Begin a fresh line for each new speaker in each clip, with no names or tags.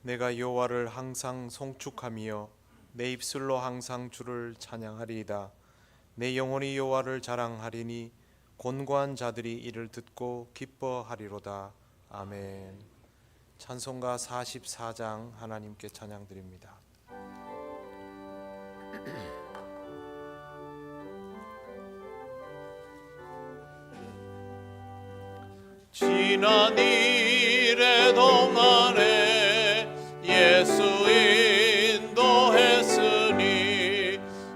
내가 여호와를 항상 송축하며 내 입술로 항상 주를 찬양하리이다. 내 영혼이 여호와를 자랑하리니 곤고한 자들이 이를 듣고 기뻐하리로다. 아멘. 찬송가 44장 하나님께 찬양드립니다.
지난 일의 동안에 예수 인도했으니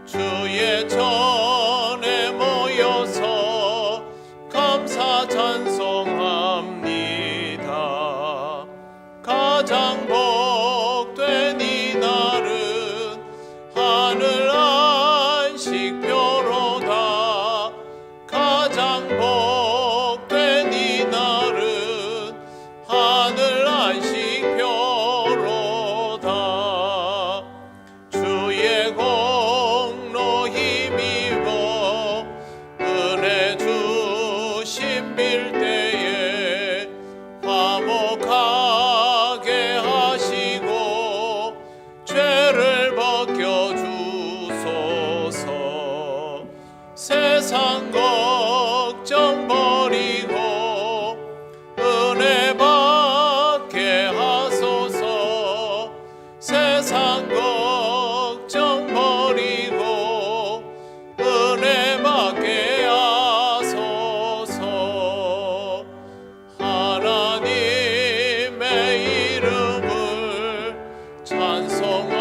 주의 전에 모여서 감사 찬송합니다. 가장 복된 이 날은 하늘 안식표로다. 가장 복된 이 날은 하늘 안식표로다. 주의 공로 힘입어 은혜 주심 빌 때에 화목하게 하시고 죄를 벗겨 주소서. 세상 걱정 버리고 은혜 받게 하소서. 세상 걱정 버리고 은혜 받게 하소서. 하나님의 이름을 찬송하러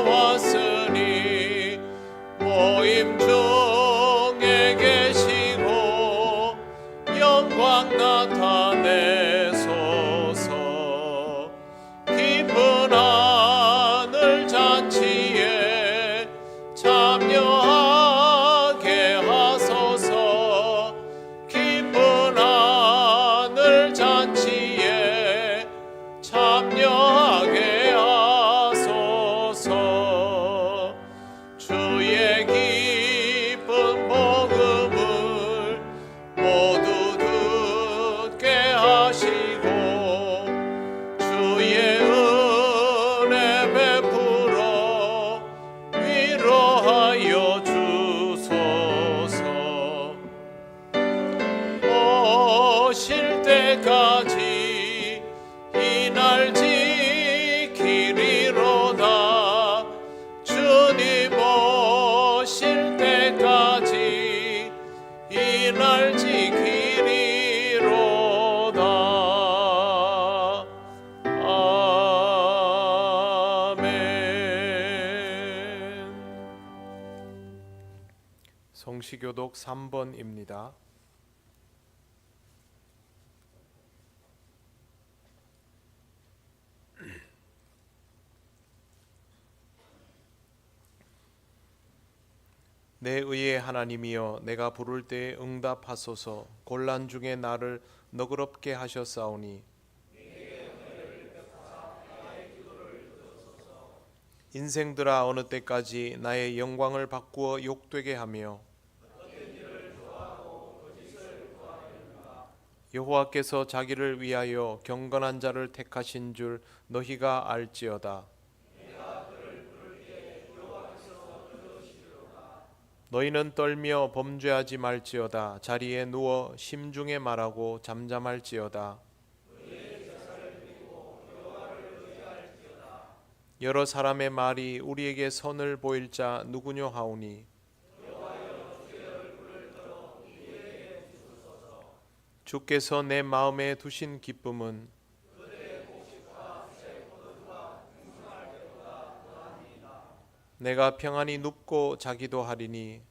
왔으니 모임 중에 계시고 영광 나타내소서. 깊은 하늘 잔치에 참여하게 하소서. 깊은 하늘 잔치에 참여하게 하소서. 주의 기쁜 복음을 모두 듣게 하시고 주의 은혜 베풀어 위로하여 주소서. 오실 때까지 이 날 지키리로다. 주님 오실 때까지 이 날 지키리로다. 아멘.
성시교독 3번입니다. 내 의의 하나님이여, 내가 부를 때에 응답하소서. 곤란 중에 나를 너그럽게 하셨사오니 인생들아, 어느 때까지 나의 영광을 바꾸어 욕되게 하며 여호와께서 자기를 위하여 경건한 자를 택하신 줄 너희가 알지어다. 너희는 떨며 범죄하지 말지어다. 자리에 누워 심중에 말하고 잠잠할지어다. 여러 사람의 말이 우리에게 선을 보일 자 누구뇨 하오니 주께서 내 마음에 두신 기쁨은 내가 평안히 눕고 자기도 하리니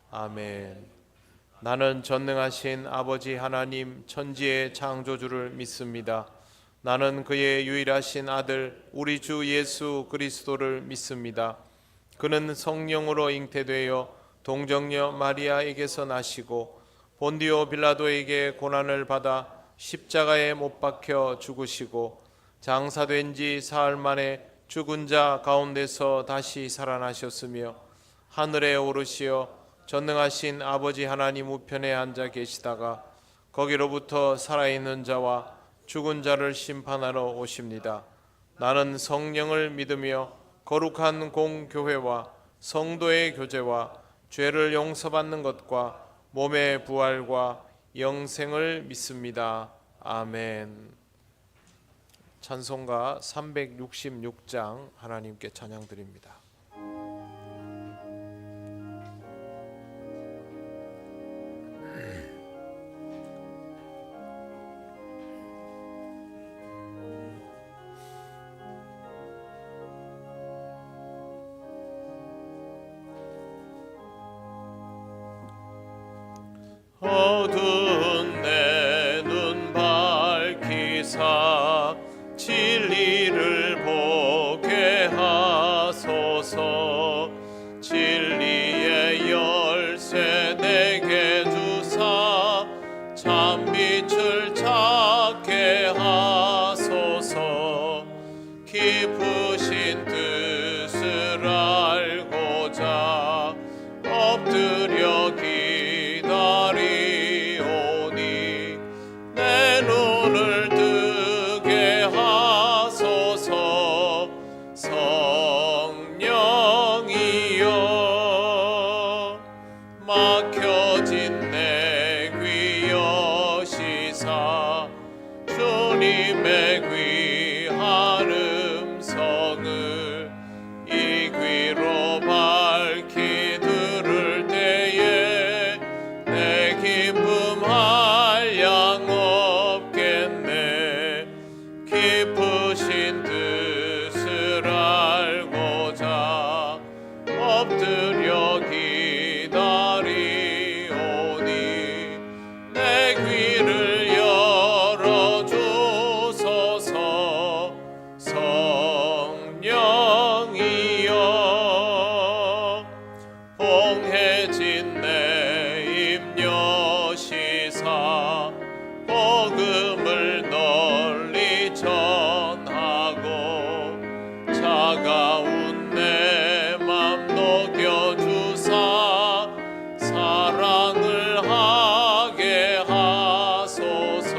아멘. 나는 전능하신 아버지 하나님 천지의 창조주를 믿습니다. 나는 그의 유일하신 아들 우리 주 예수 그리스도를 믿습니다. 그는 성령으로 잉태되어 동정녀 마리아에게서 나시고 본디오 빌라도에게 고난을 받아 십자가에 못 박혀 죽으시고 장사된 지 사흘 만에 죽은 자 가운데서 다시 살아나셨으며 하늘에 오르시어 전능하신 아버지 하나님 우편에 앉아 계시다가 거기로부터 살아있는 자와 죽은 자를 심판하러 오십니다. 나는 성령을 믿으며 거룩한 공교회와 성도의 교제와 죄를 용서받는 것과 몸의 부활과 영생을 믿습니다. 아멘. 찬송가 366장 하나님께 찬양드립니다.
어두운 내 눈 밝히사 진리를 보게 하소서. 진리의 열쇠 내게 주사 참빛을 찾게 하소서. 깊으신 뜻을 알고자 엎드려 기다리오니 내 눈을 뜨게 하소서. 성령이여 막혀진 내 귀 여시사 주님의 귀한 음성을 이 귀로 밝히 들을 때에 내 기쁨 한량 없겠네. 깊으신 뜻을 알고자 엎드려 기다리오니 내 귀를 열어주소서. 성령이여 봉해진 내 입 여시사 복음을 널리 전하고 차가운 내 맘 녹여주사 사랑을 하게 하소서.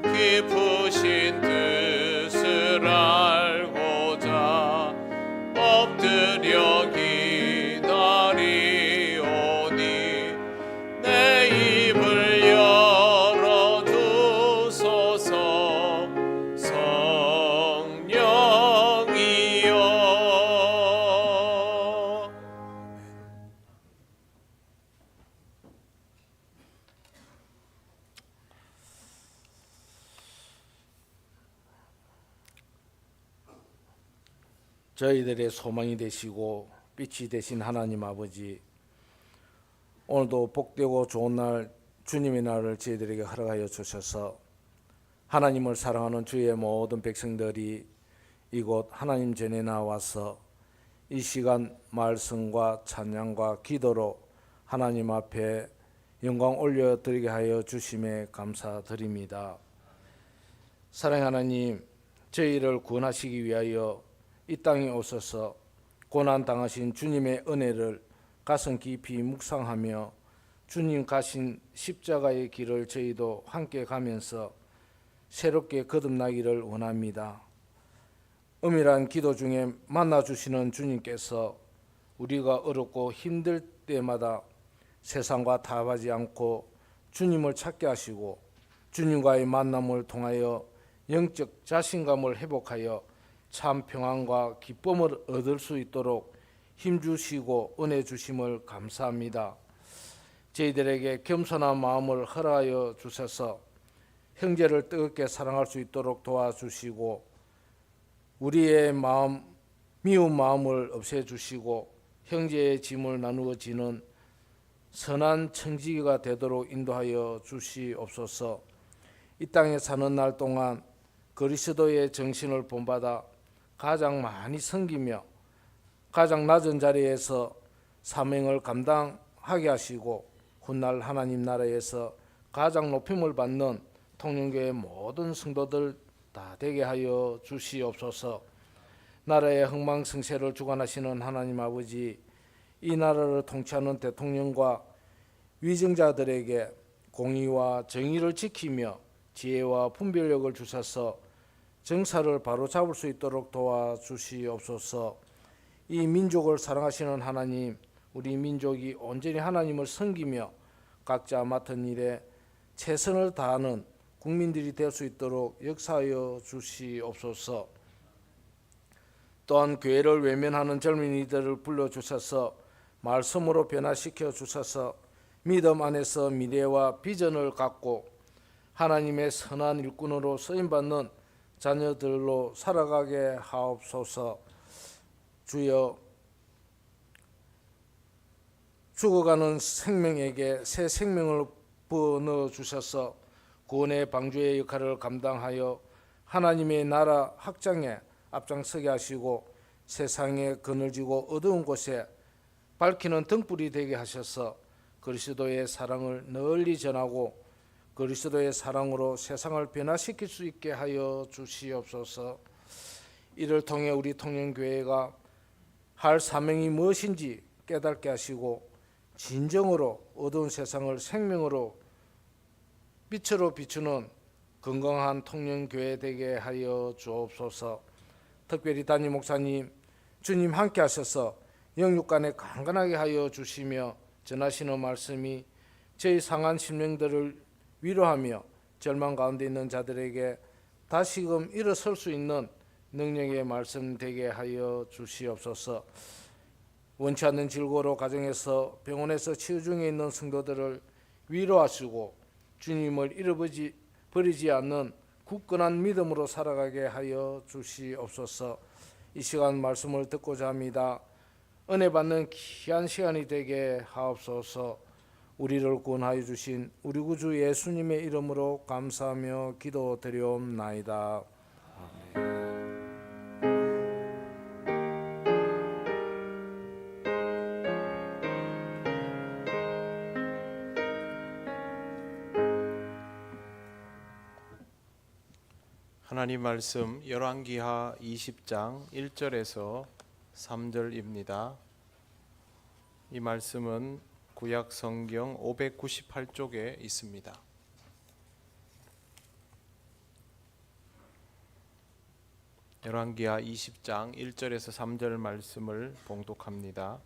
깊으신 뜻을 알고자 엎드려 기다리오니 내 입을 열어주소서. 성령이여
저희들의 소망이 되시고 빛이 되신 하나님 아버지, 오늘도 복되고 좋은 날, 주님의 날을 저희들에게 허락하여 주셔서 하나님을 사랑하는 주의 모든 백성들이 이곳 하나님 전에 나와서 이 시간 말씀과 찬양과 기도로 하나님 앞에 영광 올려드리게 하여 주심에 감사드립니다. 사랑의 하나님, 저희를 구원하시기 위하여 이 땅에 오셔서 고난당하신 주님의 은혜를 가슴 깊이 묵상하며 주님 가신 십자가의 길을 저희도 함께 가면서 새롭게 거듭나기를 원합니다. 은밀한 기도 중에 만나주시는 주님께서 우리가 어렵고 힘들 때마다 세상과 타협하지 않고 주님을 찾게 하시고 주님과의 만남을 통하여 영적 자신감을 회복하여 참 평안과 기쁨을 얻을 수 있도록 힘주시고 은혜 주심을 감사합니다. 저희들에게 겸손한 마음을 허락하여 주셔서 형제를 뜨겁게 사랑할 수 있도록 도와주시고 우리의 마음, 미운 마음을 없애주시고 형제의 짐을 나누어 지는 선한 청지기가 되도록 인도하여 주시옵소서. 이 땅에 사는 날 동안 그리스도의 정신을 본받아 가장 많이 섬기며 가장 낮은 자리에서 사명을 감당하게 하시고 훗날 하나님 나라에서 가장 높임을 받는 통영교회 모든 성도들 다 되게 하여 주시옵소서. 나라의 흥망성쇠를 주관하시는 하나님 아버지, 이 나라를 통치하는 대통령과 위정자들에게 공의와 정의를 지키며 지혜와 분별력을 주셔서 정사를 바로 잡을 수 있도록 도와주시옵소서. 이 민족을 사랑하시는 하나님, 우리 민족이 온전히 하나님을 섬기며 각자 맡은 일에 최선을 다하는 국민들이 될 수 있도록 역사하여 주시옵소서. 또한 교회를 외면하는 젊은이들을 불러주셔서 말씀으로 변화시켜 주셔서 믿음 안에서 미래와 비전을 갖고 하나님의 선한 일꾼으로 쓰임받는 자녀들로 살아가게 하옵소서. 주여, 죽어가는 생명에게 새 생명을 부어넣어 주셔서 구원의 방주의 역할을 감당하여 하나님의 나라 확장에 앞장서게 하시고 세상에 그늘지고 어두운 곳에 밝히는 등불이 되게 하셔서 그리스도의 사랑을 널리 전하고 그리스도의 사랑으로 세상을 변화시킬 수 있게 하여 주시옵소서. 이를 통해 우리 통영교회가 할 사명이 무엇인지 깨닫게 하시고 진정으로 어두운 세상을 생명으로 빛으로 비추는 건강한 통영교회 되게 하여 주옵소서. 특별히 담임 목사님, 주님 함께 하셔서 영육간에 강건하게 하여 주시며 전하시는 말씀이 저희 상한 심령들을 위로하며 절망 가운데 있는 자들에게 다시금 일어설 수 있는 능력의 말씀 되게 하여 주시옵소서. 원치 않는 질고로 가정에서 병원에서 치유 중에 있는 성도들을 위로하시고 주님을 잃어버리지 않는 굳건한 믿음으로 살아가게 하여 주시옵소서. 이 시간 말씀을 듣고자 합니다. 은혜 받는 귀한 시간이 되게 하옵소서. 우리를 구원하여 주신 우리 구주 예수님의 이름으로 감사하며 기도드리옵나이다.
하나님 말씀 열왕기하 20장 1절에서 3절입니다. 이 말씀은 구약 성경 598쪽에 있습니다. 열왕기하 20장 1절에서 3절 말씀을 봉독합니다.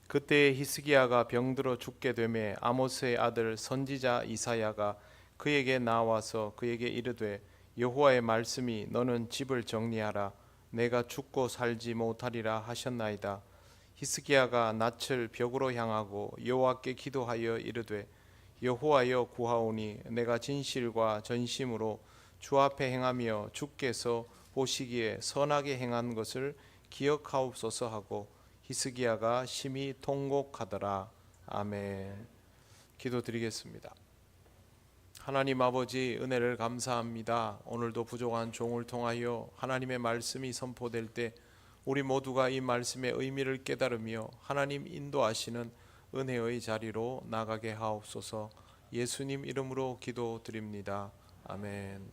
그때 히스기야가 병들어 죽게 되매 아모스의 아들 선지자 이사야가 그에게 나와서 그에게 이르되 여호와의 말씀이 너는 집을 정리하라 내가 죽고 살지 못하리라 하셨나이다. 히스기야가 낯을 벽으로 향하고 여호와께 기도하여 이르되 여호와여 구하오니 내가 진실과 전심으로 주 앞에 행하며 주께서 보시기에 선하게 행한 것을 기억하옵소서 하고 히스기야가 심히 통곡하더라. 아멘. 기도드리겠습니다. 하나님 아버지, 은혜를 감사합니다. 오늘도 부족한 종을 통하여 하나님의 말씀이 선포될 때 우리 모두가 이 말씀의 의미를 깨달으며 하나님 인도하시는 은혜의 자리로 나가게 하옵소서. 예수님 이름으로 기도드립니다. 아멘.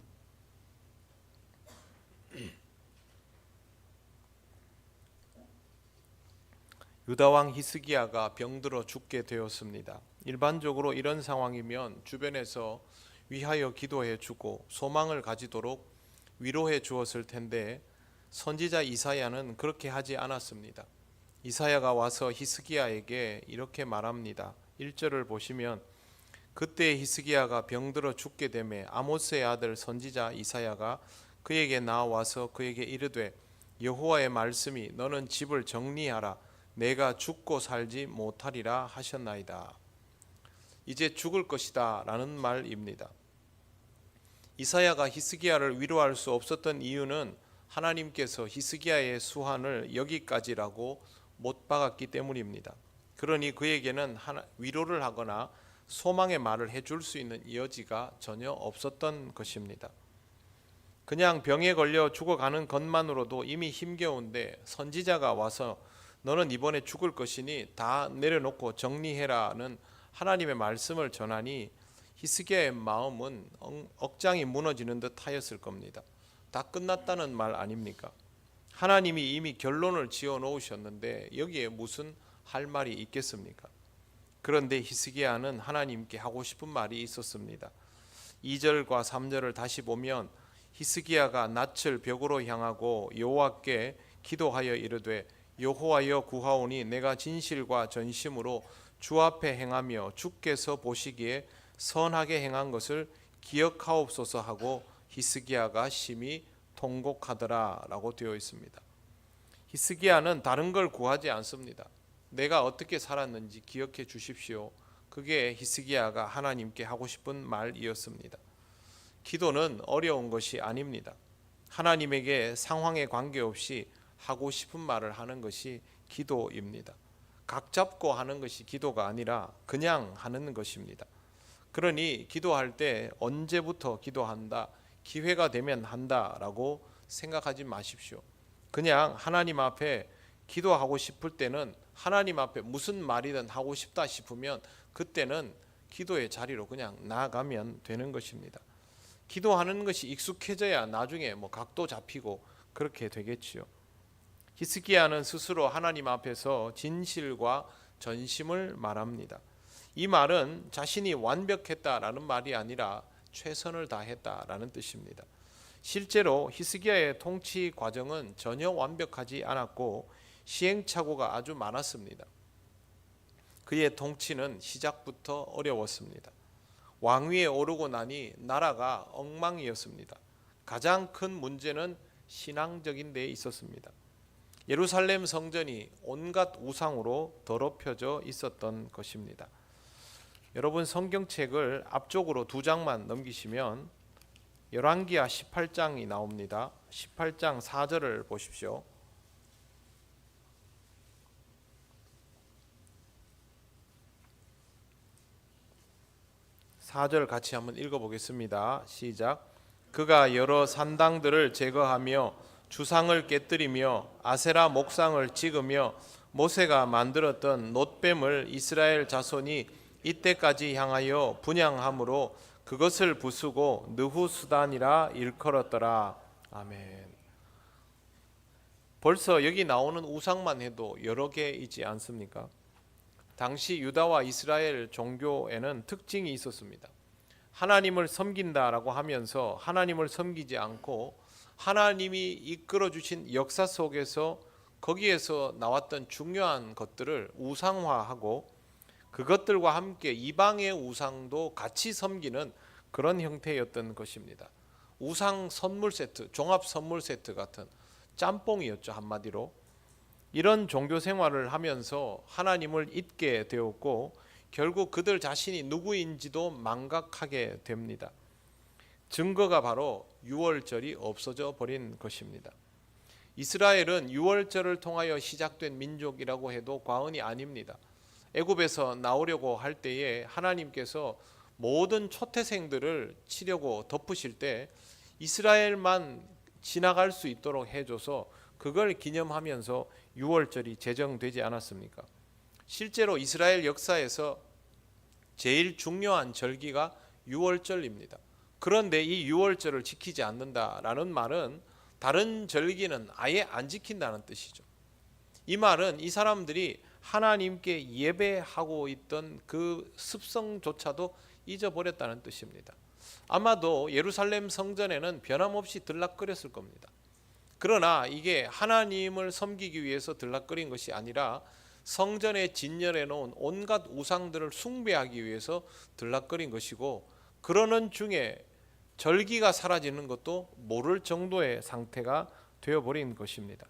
유다왕 히스기야가 병들어 죽게 되었습니다. 일반적으로 이런 상황이면 주변에서 위하여 기도해 주고 소망을 가지도록 위로해 주었을 텐데 선지자 이사야는 그렇게 하지 않았습니다. 이사야가 와서 히스기야에게 이렇게 말합니다. 1절을 보시면 그때 히스기야가 병들어 죽게 되매 아모스의 아들 선지자 이사야가 그에게 나와서 그에게 이르되 여호와의 말씀이 너는 집을 정리하라 내가 죽고 살지 못하리라 하셨나이다. 이제 죽을 것이다 라는 말입니다. 이사야가 히스기야를 위로할 수 없었던 이유는 하나님께서 히스기야의 수한을 여기까지라고 못 박았기 때문입니다. 그러니 그에게는 위로를 하거나 소망의 말을 해줄 수 있는 여지가 전혀 없었던 것입니다. 그냥 병에 걸려 죽어가는 것만으로도 이미 힘겨운데 선지자가 와서 너는 이번에 죽을 것이니 다 내려놓고 정리해라는 하나님의 말씀을 전하니 히스기야의 마음은 억장이 무너지는 듯 하였을 겁니다. 다 끝났다는 말 아닙니까? 하나님이 이미 결론을 지어 놓으셨는데 여기에 무슨 할 말이 있겠습니까? 그런데 히스기야는 하나님께 하고 싶은 말이 있었습니다. 2절과 3절을 다시 보면 히스기야가 낯을 벽으로 향하고 여호와께 기도하여 이르되 여호와여 구하오니 내가 진실과 전심으로 주 앞에 행하며 주께서 보시기에 선하게 행한 것을 기억하옵소서 하고 히스기야가 심히 통곡하더라 라고 되어 있습니다. 히스기야는 다른 걸 구하지 않습니다. 내가 어떻게 살았는지 기억해 주십시오. 그게 히스기야가 하나님께 하고 싶은 말이었습니다. 기도는 어려운 것이 아닙니다. 하나님에게 상황에 관계없이 하고 싶은 말을 하는 것이 기도입니다. 각 잡고 하는 것이 기도가 아니라 그냥 하는 것입니다. 그러니 기도할 때 언제부터 기도한다, 기회가 되면 한다라고 생각하지 마십시오. 그냥 하나님 앞에 기도하고 싶을 때는 하나님 앞에 무슨 말이든 하고 싶다 싶으면 그때는 기도의 자리로 그냥 나아가면 되는 것입니다. 기도하는 것이 익숙해져야 나중에 각도 잡히고 그렇게 되겠지요. 히스기야는 스스로 하나님 앞에서 진실과 전심을 말합니다. 이 말은 자신이 완벽했다라는 말이 아니라 최선을 다했다라는 뜻입니다. 실제로 히스기야의 통치 과정은 전혀 완벽하지 않았고 시행착오가 아주 많았습니다. 그의 통치는 시작부터 어려웠습니다. 왕위에 오르고 나니 나라가 엉망이었습니다. 가장 큰 문제는 신앙적인 데 있었습니다. 예루살렘 성전이 온갖 우상으로 더럽혀져 있었던 것입니다. 여러분 성경책을 앞쪽으로 2장만 넘기시면 열왕기하 18장이 나옵니다. 18장 4절을 보십시오. 4절 같이 한번 읽어보겠습니다. 시작. 그가 여러 산당들을 제거하며 주상을 깨뜨리며 아세라 목상을 찍으며 모세가 만들었던 놋뱀을 이스라엘 자손이 이때까지 향하여 분향함으로 그것을 부수고 느후수단이라 일컬었더라. 아멘. 벌써 여기 나오는 우상만 해도 여러 개이지 않습니까? 당시 유다와 이스라엘 종교에는 특징이 있었습니다. 하나님을 섬긴다라고 하면서 하나님을 섬기지 않고 하나님이 이끌어 주신 역사 속에서 거기에서 나왔던 중요한 것들을 우상화하고 그것들과 함께 이방의 우상도 같이 섬기는 그런 형태였던 것입니다. 우상 선물 세트, 종합 선물 세트 같은 짬뽕이었죠, 한마디로. 이런 종교 생활을 하면서 하나님을 잊게 되었고 결국 그들 자신이 누구인지도 망각하게 됩니다. 증거가 바로 유월절이 없어져 버린 것입니다. 이스라엘은 유월절을 통하여 시작된 민족이라고 해도 과언이 아닙니다. 애굽에서 나오려고 할 때에 하나님께서 모든 초태생들을 치려고 덮으실 때 이스라엘만 지나갈 수 있도록 해줘서 그걸 기념하면서 유월절이 제정되지 않았습니까? 실제로 이스라엘 역사에서 제일 중요한 절기가 유월절입니다. 그런데 이 유월절을 지키지 않는다라는 말은 다른 절기는 아예 안 지킨다는 뜻이죠. 이 말은 이 사람들이 하나님께 예배하고 있던 그 습성조차도 잊어버렸다는 뜻입니다. 아마도 예루살렘 성전에는 변함없이 들락거렸을 겁니다. 그러나 이게 하나님을 섬기기 위해서 들락거린 것이 아니라 성전에 진열해 놓은 온갖 우상들을 숭배하기 위해서 들락거린 것이고 그러는 중에 절기가 사라지는 것도 모를 정도의 상태가 되어버린 것입니다.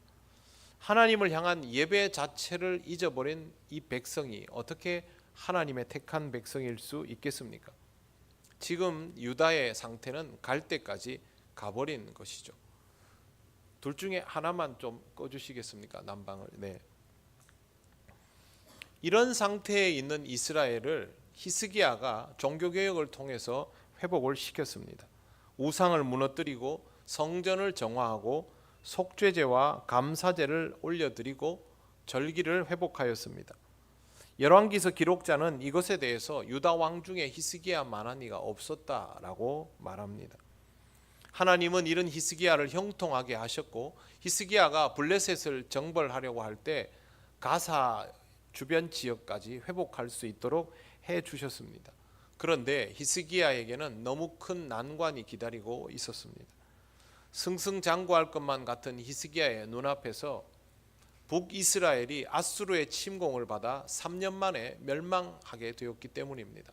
하나님을 향한 예배 자체를 잊어버린 이 백성이 어떻게 하나님의 택한 백성일 수 있겠습니까? 지금 유다의 상태는 갈 때까지 가버린 것이죠. 둘 중에 하나만 좀 꺼주시겠습니까? 난방을. 네. 이런 상태에 있는 이스라엘을 히스기야가 종교개혁을 통해서 회복을 시켰습니다. 우상을 무너뜨리고 성전을 정화하고 속죄제와 감사제를 올려드리고 절기를 회복하였습니다. 열왕기서 기록자는 이것에 대해서 유다 왕 중에 히스기야만한 이가 없었다라고 말합니다. 하나님은 이런 히스기야를 형통하게 하셨고 히스기야가 블레셋을 정벌하려고 할 때 가사 주변 지역까지 회복할 수 있도록 해 주셨습니다. 그런데 히스기야에게는 너무 큰 난관이 기다리고 있었습니다. 승승장구할 것만 같은 히스기야의 눈앞에서 북이스라엘이 아수르의 침공을 받아 3년 만에 멸망하게 되었기 때문입니다.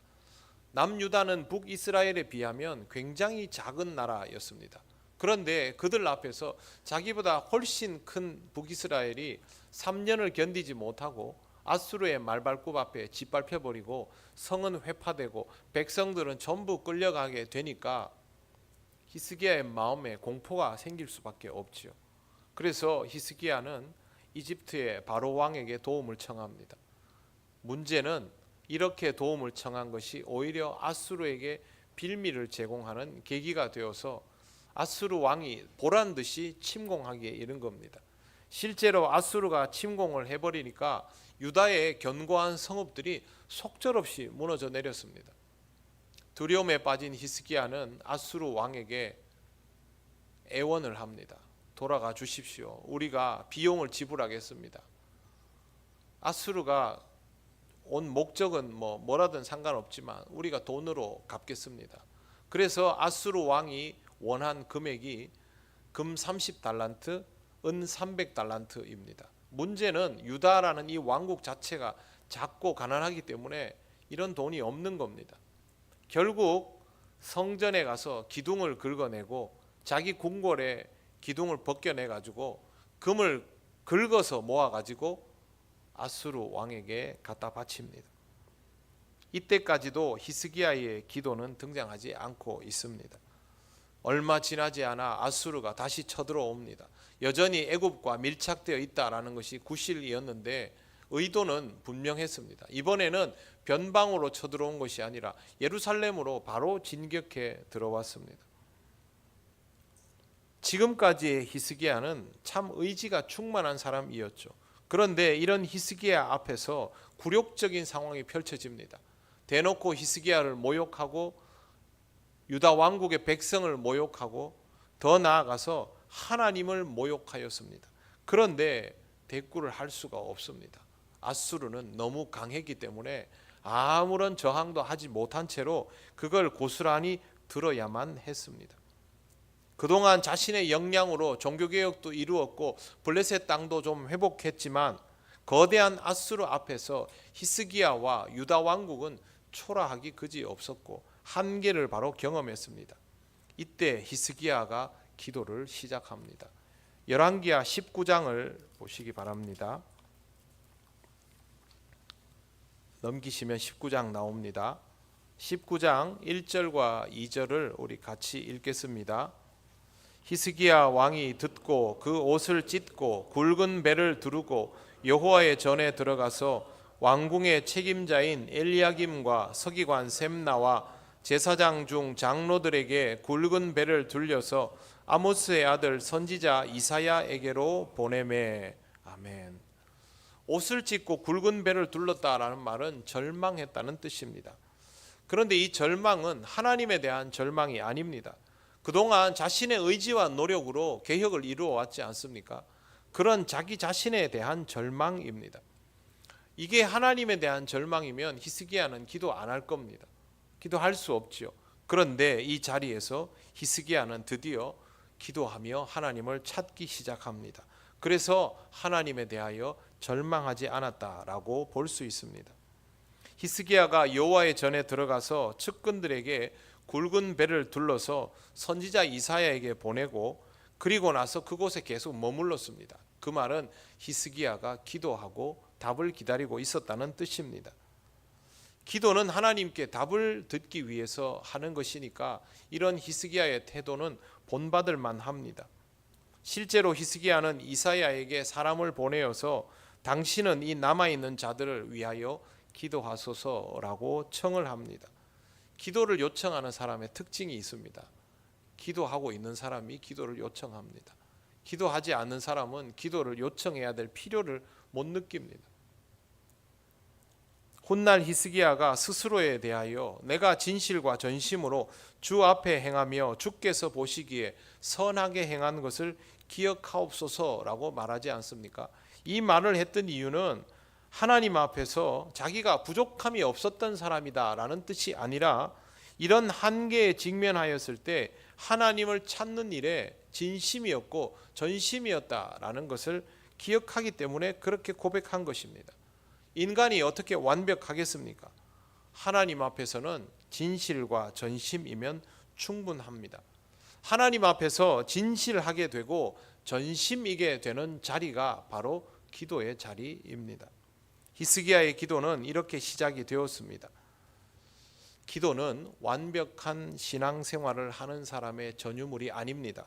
남유다는 북이스라엘에 비하면 굉장히 작은 나라였습니다. 그런데 그들 앞에서 자기보다 훨씬 큰 북이스라엘이 3년을 견디지 못하고 아수르의 말발굽 앞에 짓밟혀버리고 성은 회파되고 백성들은 전부 끌려가게 되니까 히스기야의 마음에 공포가 생길 수밖에 없지요. 그래서 히스기야는 이집트의 바로 왕에게 도움을 청합니다. 문제는 이렇게 도움을 청한 것이 오히려 아수르에게 빌미를 제공하는 계기가 되어서 아수르 왕이 보란 듯이 침공하기에 이른 겁니다. 실제로 아수르가 침공을 해버리니까 유다의 견고한 성읍들이 속절없이 무너져 내렸습니다. 두려움에 빠진 히스기야는 아수르 왕에게 애원을 합니다. 돌아가 주십시오. 우리가 비용을 지불하겠습니다. 아수르가 온 목적은 뭐라든 상관없지만 우리가 돈으로 갚겠습니다. 그래서 아수르 왕이 원한 금액이 금 30달란트, 은 300달란트입니다. 문제는 유다라는 이 왕국 자체가 작고 가난하기 때문에 이런 돈이 없는 겁니다. 결국 성전에 가서 기둥을 긁어내고 자기 궁궐에 기둥을 벗겨내 가지고 금을 긁어서 모아 가지고 아수르 왕에게 갖다 바칩니다. 이때까지도 히스기야의 기도는 등장하지 않고 있습니다. 얼마 지나지 않아 아수르가 다시 쳐들어옵니다. 여전히 애굽과 밀착되어 있다라는 것이 구실이었는데 의도는 분명했습니다. 이번에는 변방으로 쳐들어온 것이 아니라 예루살렘으로 바로 진격해 들어왔습니다. 지금까지의 히스기야는 참 의지가 충만한 사람이었죠. 그런데 이런 히스기야 앞에서 굴욕적인 상황이 펼쳐집니다. 대놓고 히스기야를 모욕하고 유다 왕국의 백성을 모욕하고 더 나아가서 하나님을 모욕하였습니다. 그런데 대꾸를 할 수가 없습니다. 아수르는 너무 강했기 때문에 아무런 저항도 하지 못한 채로 그걸 고스란히 들어야만 했습니다. 그동안 자신의 역량으로 종교개혁도 이루었고 블레셋 땅도 좀 회복했지만 거대한 아수르 앞에서 히스기야와 유다 왕국은 초라하기 그지 없었고 한계를 바로 경험했습니다. 이때 히스기야가 기도를 시작합니다. 열왕기하 19장을 보시기 바랍니다. 넘기시면 19장 나옵니다. 19장 1절과 2절을 우리 같이 읽겠습니다. 히스기야 왕이 듣고 그 옷을 찢고 굵은 배를 두르고 여호와의 전에 들어가서 왕궁의 책임자인 엘리야김과 서기관 셈나와 제사장 중 장로들에게 굵은 배를 둘려서 아모스의 아들 선지자 이사야에게로 보내매. 아멘. 옷을 찢고 굵은 배를 둘렀다라는 말은 절망했다는 뜻입니다. 그런데 이 절망은 하나님에 대한 절망이 아닙니다. 그동안 자신의 의지와 노력으로 개혁을 이루어 왔지 않습니까? 그런 자기 자신에 대한 절망입니다. 이게 하나님에 대한 절망이면 히스기야는 기도 안 할 겁니다. 기도할 수 없지요. 그런데 이 자리에서 히스기야는 드디어 기도하며 하나님을 찾기 시작합니다. 그래서 하나님에 대하여 절망하지 않았다라고 볼 수 있습니다. 히스기야가 여호와의 전에 들어가서 측근들에게 굵은 배를 둘러서 선지자 이사야에게 보내고 그리고 나서 그곳에 계속 머물렀습니다. 그 말은 히스기야가 기도하고 답을 기다리고 있었다는 뜻입니다. 기도는 하나님께 답을 듣기 위해서 하는 것이니까 이런 히스기야의 태도는 본받을 만합니다. 실제로 히스기야는 이사야에게 사람을 보내어서 당신은 이 남아있는 자들을 위하여 기도하소서라고 청을 합니다. 기도를 요청하는 사람의 특징이 있습니다. 기도하고 있는 사람이 기도를 요청합니다. 기도하지 않는 사람은 기도를 요청해야 될 필요를 못 느낍니다. 훗날 히스기야가 스스로에 대하여 내가 진실과 전심으로 주 앞에 행하며 주께서 보시기에 선하게 행한 것을 기억하옵소서라고 말하지 않습니까? 이 말을 했던 이유는 하나님 앞에서 자기가 부족함이 없었던 사람이다라는 뜻이 아니라 이런 한계에 직면하였을 때 하나님을 찾는 일에 진심이었고 전심이었다라는 것을 기억하기 때문에 그렇게 고백한 것입니다. 인간이 어떻게 완벽하겠습니까? 하나님 앞에서는 진실과 전심이면 충분합니다. 하나님 앞에서 진실하게 되고 전심이게 되는 자리가 바로 기도의 자리입니다. 히스기야의 기도는 이렇게 시작이 되었습니다. 기도는 완벽한 신앙생활을 하는 사람의 전유물이 아닙니다.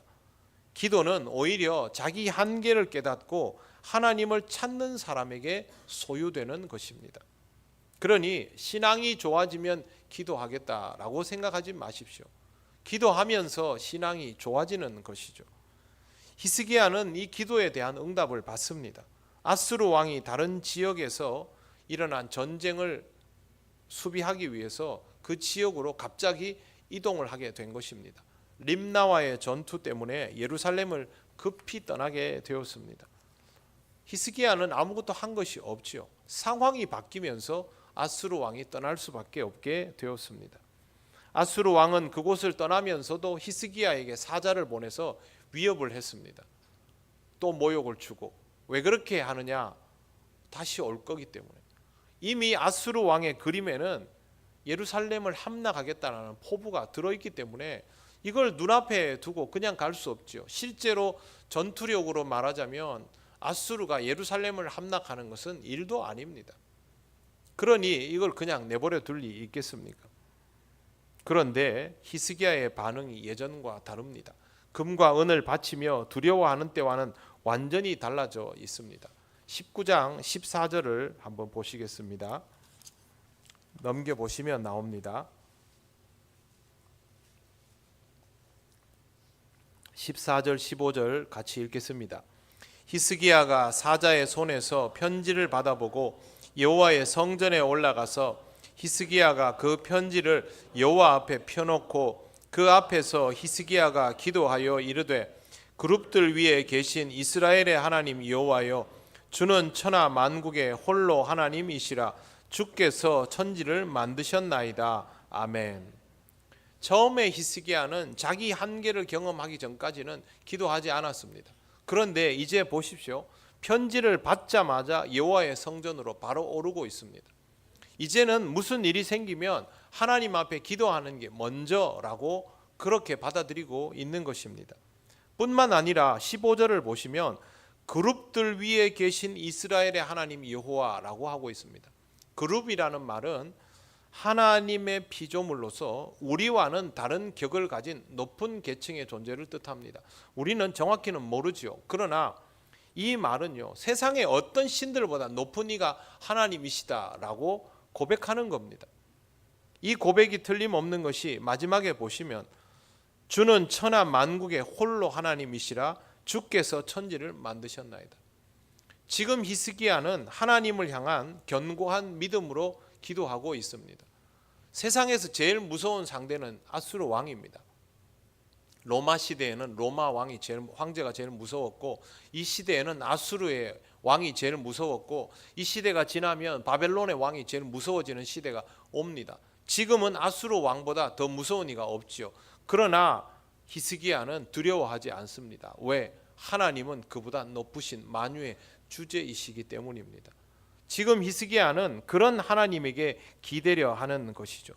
기도는 오히려 자기 한계를 깨닫고 하나님을 찾는 사람에게 소유되는 것입니다. 그러니 신앙이 좋아지면 기도하겠다라고 생각하지 마십시오. 기도하면서 신앙이 좋아지는 것이죠. 히스기야는 이 기도에 대한 응답을 받습니다. 아수르 왕이 다른 지역에서 일어난 전쟁을 수비하기 위해서 그 지역으로 갑자기 이동을 하게 된 것입니다. 림나와의 전투 때문에 예루살렘을 급히 떠나게 되었습니다. 히스기야는 아무것도 한 것이 없지요. 상황이 바뀌면서 아수르 왕이 떠날 수밖에 없게 되었습니다. 아수르 왕은 그곳을 떠나면서도 히스기야에게 사자를 보내서 위협을 했습니다. 또 모욕을 주고, 왜 그렇게 하느냐? 다시 올 거기 때문에. 이미 아수르 왕의 그림에는 예루살렘을 함락하겠다는 포부가 들어있기 때문에 이걸 눈앞에 두고 그냥 갈 수 없지요. 실제로 전투력으로 말하자면 아수르가 예루살렘을 함락하는 것은 일도 아닙니다. 그러니 이걸 그냥 내버려 둘 리 있겠습니까? 그런데 히스기야의 반응이 예전과 다릅니다. 금과 은을 바치며 두려워하는 때와는 완전히 달라져 있습니다. 19장 14절을 한번 보시겠습니다. 넘겨보시면 나옵니다. 14절 15절 같이 읽겠습니다. 히스기야가 사자의 손에서 편지를 받아보고 여호와의 성전에 올라가서 히스기야가 그 편지를 여호와 앞에 펴놓고 그 앞에서 히스기야가 기도하여 이르되 그룹들 위에 계신 이스라엘의 하나님 여호와여, 주는 천하 만국의 홀로 하나님이시라. 주께서 천지를 만드셨나이다. 아멘. 처음에 히스기야는 자기 한계를 경험하기 전까지는 기도하지 않았습니다. 그런데 이제 보십시오. 편지를 받자마자 여호와의 성전으로 바로 오르고 있습니다. 이제는 무슨 일이 생기면 하나님 앞에 기도하는 게 먼저라고 그렇게 받아들이고 있는 것입니다. 뿐만 아니라 15절을 보시면 그룹들 위에 계신 이스라엘의 하나님 여호와라고 하고 있습니다. 그룹이라는 말은 하나님의 피조물로서 우리와는 다른 격을 가진 높은 계층의 존재를 뜻합니다. 우리는 정확히는 모르지요. 그러나 이 말은요, 세상의 어떤 신들보다 높은 이가 하나님이시다라고 고백하는 겁니다. 이 고백이 틀림없는 것이 마지막에 보시면 주는 천하 만국의 홀로 하나님이시라. 주께서 천지를 만드셨나이다. 지금 히스기야는 하나님을 향한 견고한 믿음으로 기도하고 있습니다. 세상에서 제일 무서운 상대는 아수르 왕입니다. 로마 시대에는 로마 왕이 황제가 제일 무서웠고, 이 시대에는 아수르의 왕이 제일 무서웠고, 이 시대가 지나면 바벨론의 왕이 제일 무서워지는 시대가 옵니다. 지금은 아수르 왕보다 더 무서운 이가 없지요. 그러나 히스기야는 두려워하지 않습니다. 왜? 하나님은 그보다 높으신 만유의 주제이시기 때문입니다. 지금 히스기야는 그런 하나님에게 기대려 하는 것이죠.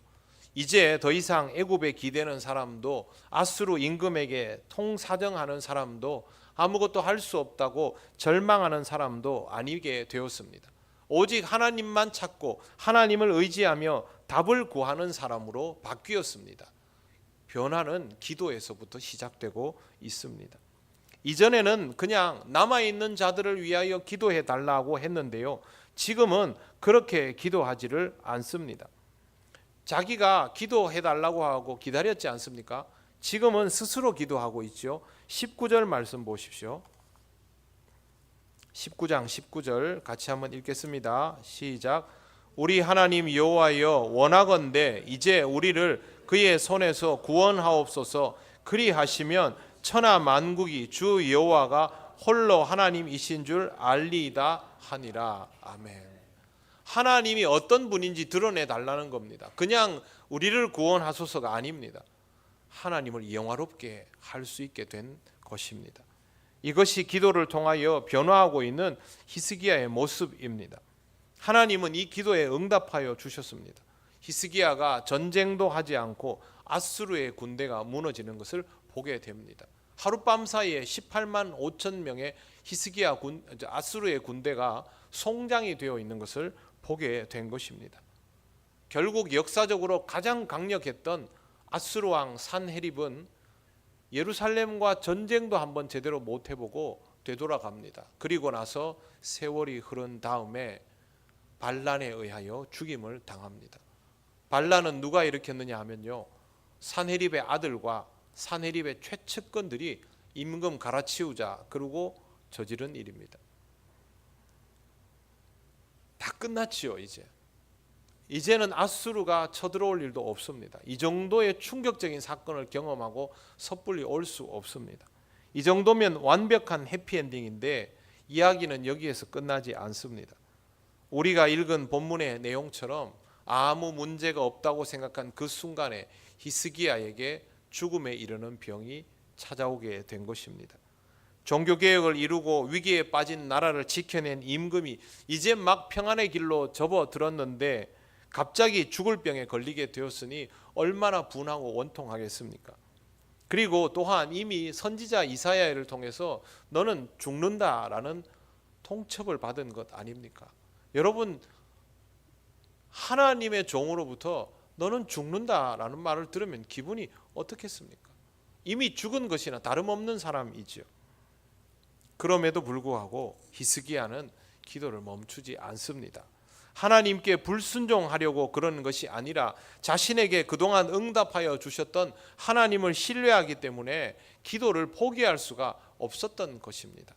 이제 더 이상 애굽에 기대는 사람도, 아수르 임금에게 통사정하는 사람도, 아무것도 할 수 없다고 절망하는 사람도 아니게 되었습니다. 오직 하나님만 찾고 하나님을 의지하며 답을 구하는 사람으로 바뀌었습니다. 변화는 기도에서부터 시작되고 있습니다. 이전에는 그냥 남아있는 자들을 위하여 기도해 달라고 했는데요, 지금은 그렇게 기도하지를 않습니다. 자기가 기도해 달라고 하고 기다렸지 않습니까? 지금은 스스로 기도하고 있죠. 19절 말씀 보십시오. 19장 19절 같이 한번 읽겠습니다. 시작. 우리 하나님 여호와여, 원하건대 이제 우리를 그의 손에서 구원하옵소서. 그리하시면 천하 만국이 주 여호와가 홀로 하나님이신 줄 알리이다 하니라. 아멘. 하나님이 어떤 분인지 드러내 달라는 겁니다. 그냥 우리를 구원하소서가 아닙니다. 하나님을 영화롭게 할 수 있게 된 것입니다. 이것이 기도를 통하여 변화하고 있는 히스기야의 모습입니다. 하나님은 이 기도에 응답하여 주셨습니다. 히스기야가 전쟁도 하지 않고 아수르의 군대가 무너지는 것을 보게 됩니다. 하룻밤 사이에 18만 5천 명의 아수르의 군대가 송장이 되어 있는 것을 보게 된 것입니다. 결국 역사적으로 가장 강력했던 아수르 왕 산헤립은 예루살렘과 전쟁도 한번 제대로 못 해보고 되돌아갑니다. 그리고 나서 세월이 흐른 다음에 반란에 의하여 죽임을 당합니다. 반란은 누가 일으켰느냐 하면요, 산헤립의 아들과 산헤립의 최측근들이 임금 갈아치우자 그러고 저지른 일입니다. 다 끝났지요. 이제는 아수르가 쳐들어올 일도 없습니다. 이 정도의 충격적인 사건을 경험하고 섣불리 올 수 없습니다. 이 정도면 완벽한 해피엔딩인데 이야기는 여기에서 끝나지 않습니다. 우리가 읽은 본문의 내용처럼 아무 문제가 없다고 생각한 그 순간에 히스기야에게 죽음에 이르는 병이 찾아오게 된 것입니다. 종교개혁을 이루고 위기에 빠진 나라를 지켜낸 임금이 이제 막 평안의 길로 접어들었는데 갑자기 죽을 병에 걸리게 되었으니 얼마나 분하고 원통하겠습니까? 그리고 또한 이미 선지자 이사야를 통해서 너는 죽는다라는 통첩을 받은 것 아닙니까? 여러분, 하나님의 종으로부터 너는 죽는다라는 말을 들으면 기분이 어떻겠습니까? 이미 죽은 것이나 다름없는 사람이지요. 그럼에도 불구하고 히스기야는 기도를 멈추지 않습니다. 하나님께 불순종하려고 그러는 것이 아니라 자신에게 그동안 응답하여 주셨던 하나님을 신뢰하기 때문에 기도를 포기할 수가 없었던 것입니다.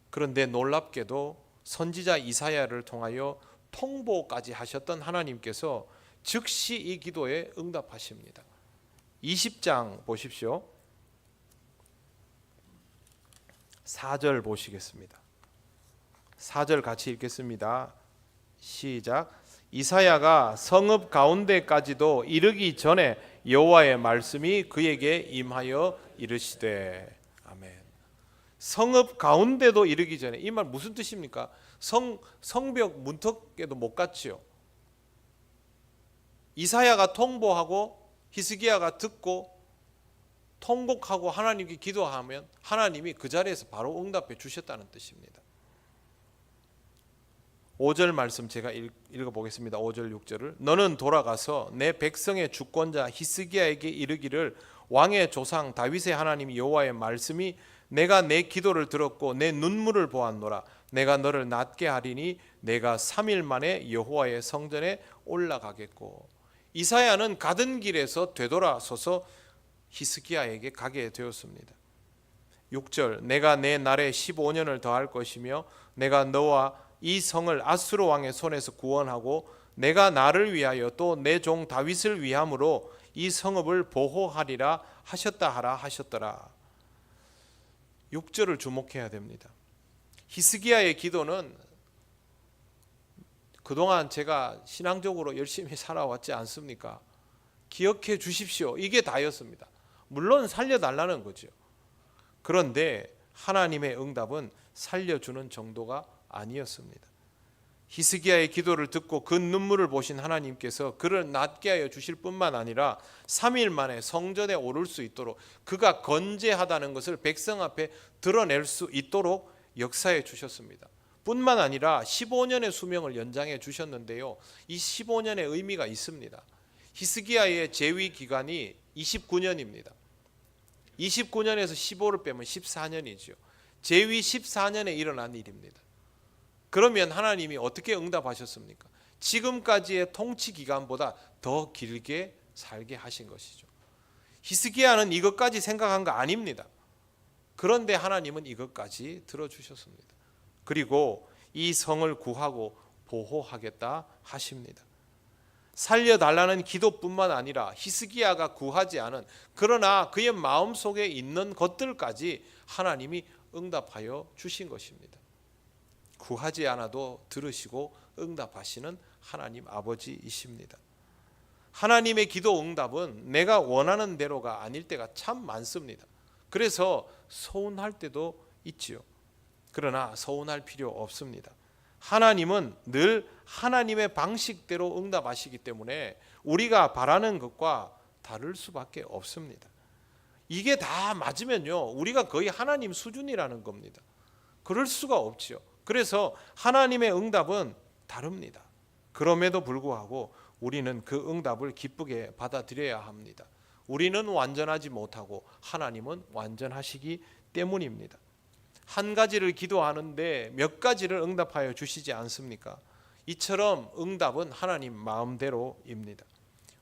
그런데 놀랍게도 선지자 이사야를 통하여 통보까지 하셨던 하나님께서 즉시 이 기도에 응답하십니다. 20장 보십시오. 4절 보시겠습니다. 4절 같이 읽겠습니다. 시작. 이사야가 성읍 가운데까지도 이르기 전에 여호와의 말씀이 그에게 임하여 이르시되. 아멘. 성읍 가운데도 이르기 전에, 이 말 무슨 뜻입니까? 성벽 문턱에도 못 갔지요. 이사야가 통보하고 히스기야가 듣고 통곡하고 하나님께 기도하면 하나님이 그 자리에서 바로 응답해 주셨다는 뜻입니다. 5절 말씀 제가 읽어보겠습니다. 5절 6절을 너는 돌아가서 내 백성의 주권자 히스기야에게 이르기를 왕의 조상 다윗의 하나님 여호와의 말씀이 내가 내 기도를 들었고 내 눈물을 보았노라. 내가 너를 낫게 하리니 내가 3일 만에 여호와의 성전에 올라가겠고. 이사야는 가던 길에서 되돌아서서 히스기야에게 가게 되었습니다. 6절 내가 내 날에 15년을 더할 것이며 내가 너와 이 성을 아수르 왕의 손에서 구원하고 내가 나를 위하여 또 내 종 다윗을 위함으로 이 성읍을 보호하리라 하셨다 하라 하셨더라. 6절을 주목해야 됩니다. 히스기야의 기도는 그동안 제가 신앙적으로 열심히 살아왔지 않습니까? 기억해 주십시오. 이게 다였습니다. 물론 살려달라는 거죠. 그런데 하나님의 응답은 살려주는 정도가 아니었습니다. 히스기야의 기도를 듣고 그 눈물을 보신 하나님께서 그를 낫게 하여 주실 뿐만 아니라 3일 만에 성전에 오를 수 있도록 그가 건재하다는 것을 백성 앞에 드러낼 수 있도록 역사해 주셨습니다. 뿐만 아니라 15년의 수명을 연장해 주셨는데요. 이 15년의 의미가 있습니다. 히스기야의 재위 기간이 29년입니다. 29년에서 15를 빼면 14년이죠. 재위 14년에 일어난 일입니다. 그러면 하나님이 어떻게 응답하셨습니까? 지금까지의 통치 기간보다 더 길게 살게 하신 것이죠. 히스기야는 이것까지 생각한 거 아닙니다. 그런데 하나님은 이것까지 들어주셨습니다. 그리고 이 성을 구하고 보호하겠다 하십니다. 살려달라는 기도뿐만 아니라 히스기야가 구하지 않은 그러나 그의 마음속에 있는 것들까지 하나님이 응답하여 주신 것입니다. 구하지 않아도 들으시고 응답하시는 하나님 아버지이십니다. 하나님의 기도 응답은 내가 원하는 대로가 아닐 때가 참 많습니다. 그래서 서운할 때도 있지요. 그러나 서운할 필요 없습니다. 하나님은 늘 하나님의 방식대로 응답하시기 때문에 우리가 바라는 것과 다를 수밖에 없습니다. 이게 다 맞으면요, 우리가 거의 하나님 수준이라는 겁니다. 그럴 수가 없지요. 그래서 하나님의 응답은 다릅니다. 그럼에도 불구하고 우리는 그 응답을 기쁘게 받아들여야 합니다. 우리는 완전하지 못하고 하나님은 완전하시기 때문입니다. 한 가지를 기도하는데 몇 가지를 응답하여 주시지 않습니까? 이처럼 응답은 하나님 마음대로입니다.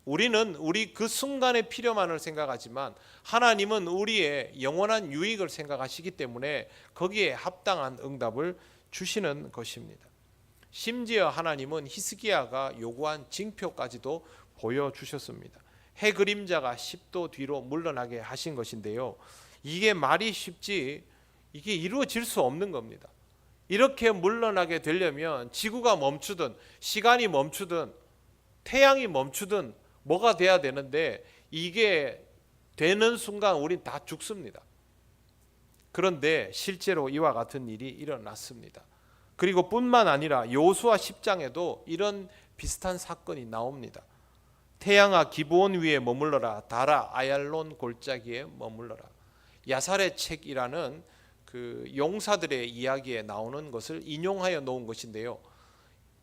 우리는 우리 그 순간의 필요만을 생각하지만 하나님은 우리의 영원한 유익을 생각하시기 때문에 거기에 합당한 응답을 주시는 것입니다. 심지어 하나님은 히스기야가 요구한 징표까지도 보여주셨습니다. 해 그림자가 10도 뒤로 물러나게 하신 것인데요, 이게 말이 쉽지 이게 이루어질 수 없는 겁니다. 이렇게 물러나게 되려면 지구가 멈추든 시간이 멈추든 태양이 멈추든 뭐가 돼야 되는데 이게 되는 순간 우린 다 죽습니다. 그런데 실제로 이와 같은 일이 일어났습니다. 그리고 뿐만 아니라 여호수아 10장에도 이런 비슷한 사건이 나옵니다. 태양아 기브온 위에 머물러라, 달아 아얄론 골짜기에 머물러라. 야살의 책이라는 그 용사들의 이야기에 나오는 것을 인용하여 놓은 것인데요,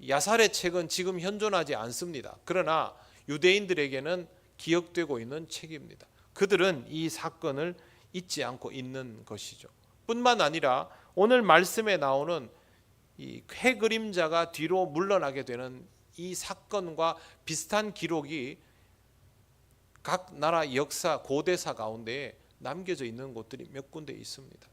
야살의 책은 지금 현존하지 않습니다. 그러나 유대인들에게는 기억되고 있는 책입니다. 그들은 이 사건을 잊지 않고 있는 것이죠. 뿐만 아니라 오늘 말씀에 나오는 이 해 그림자가 뒤로 물러나게 되는 이 사건과 비슷한 기록이 각 나라 역사 고대사 가운데 남겨져 있는 곳들이 몇 군데 있습니다.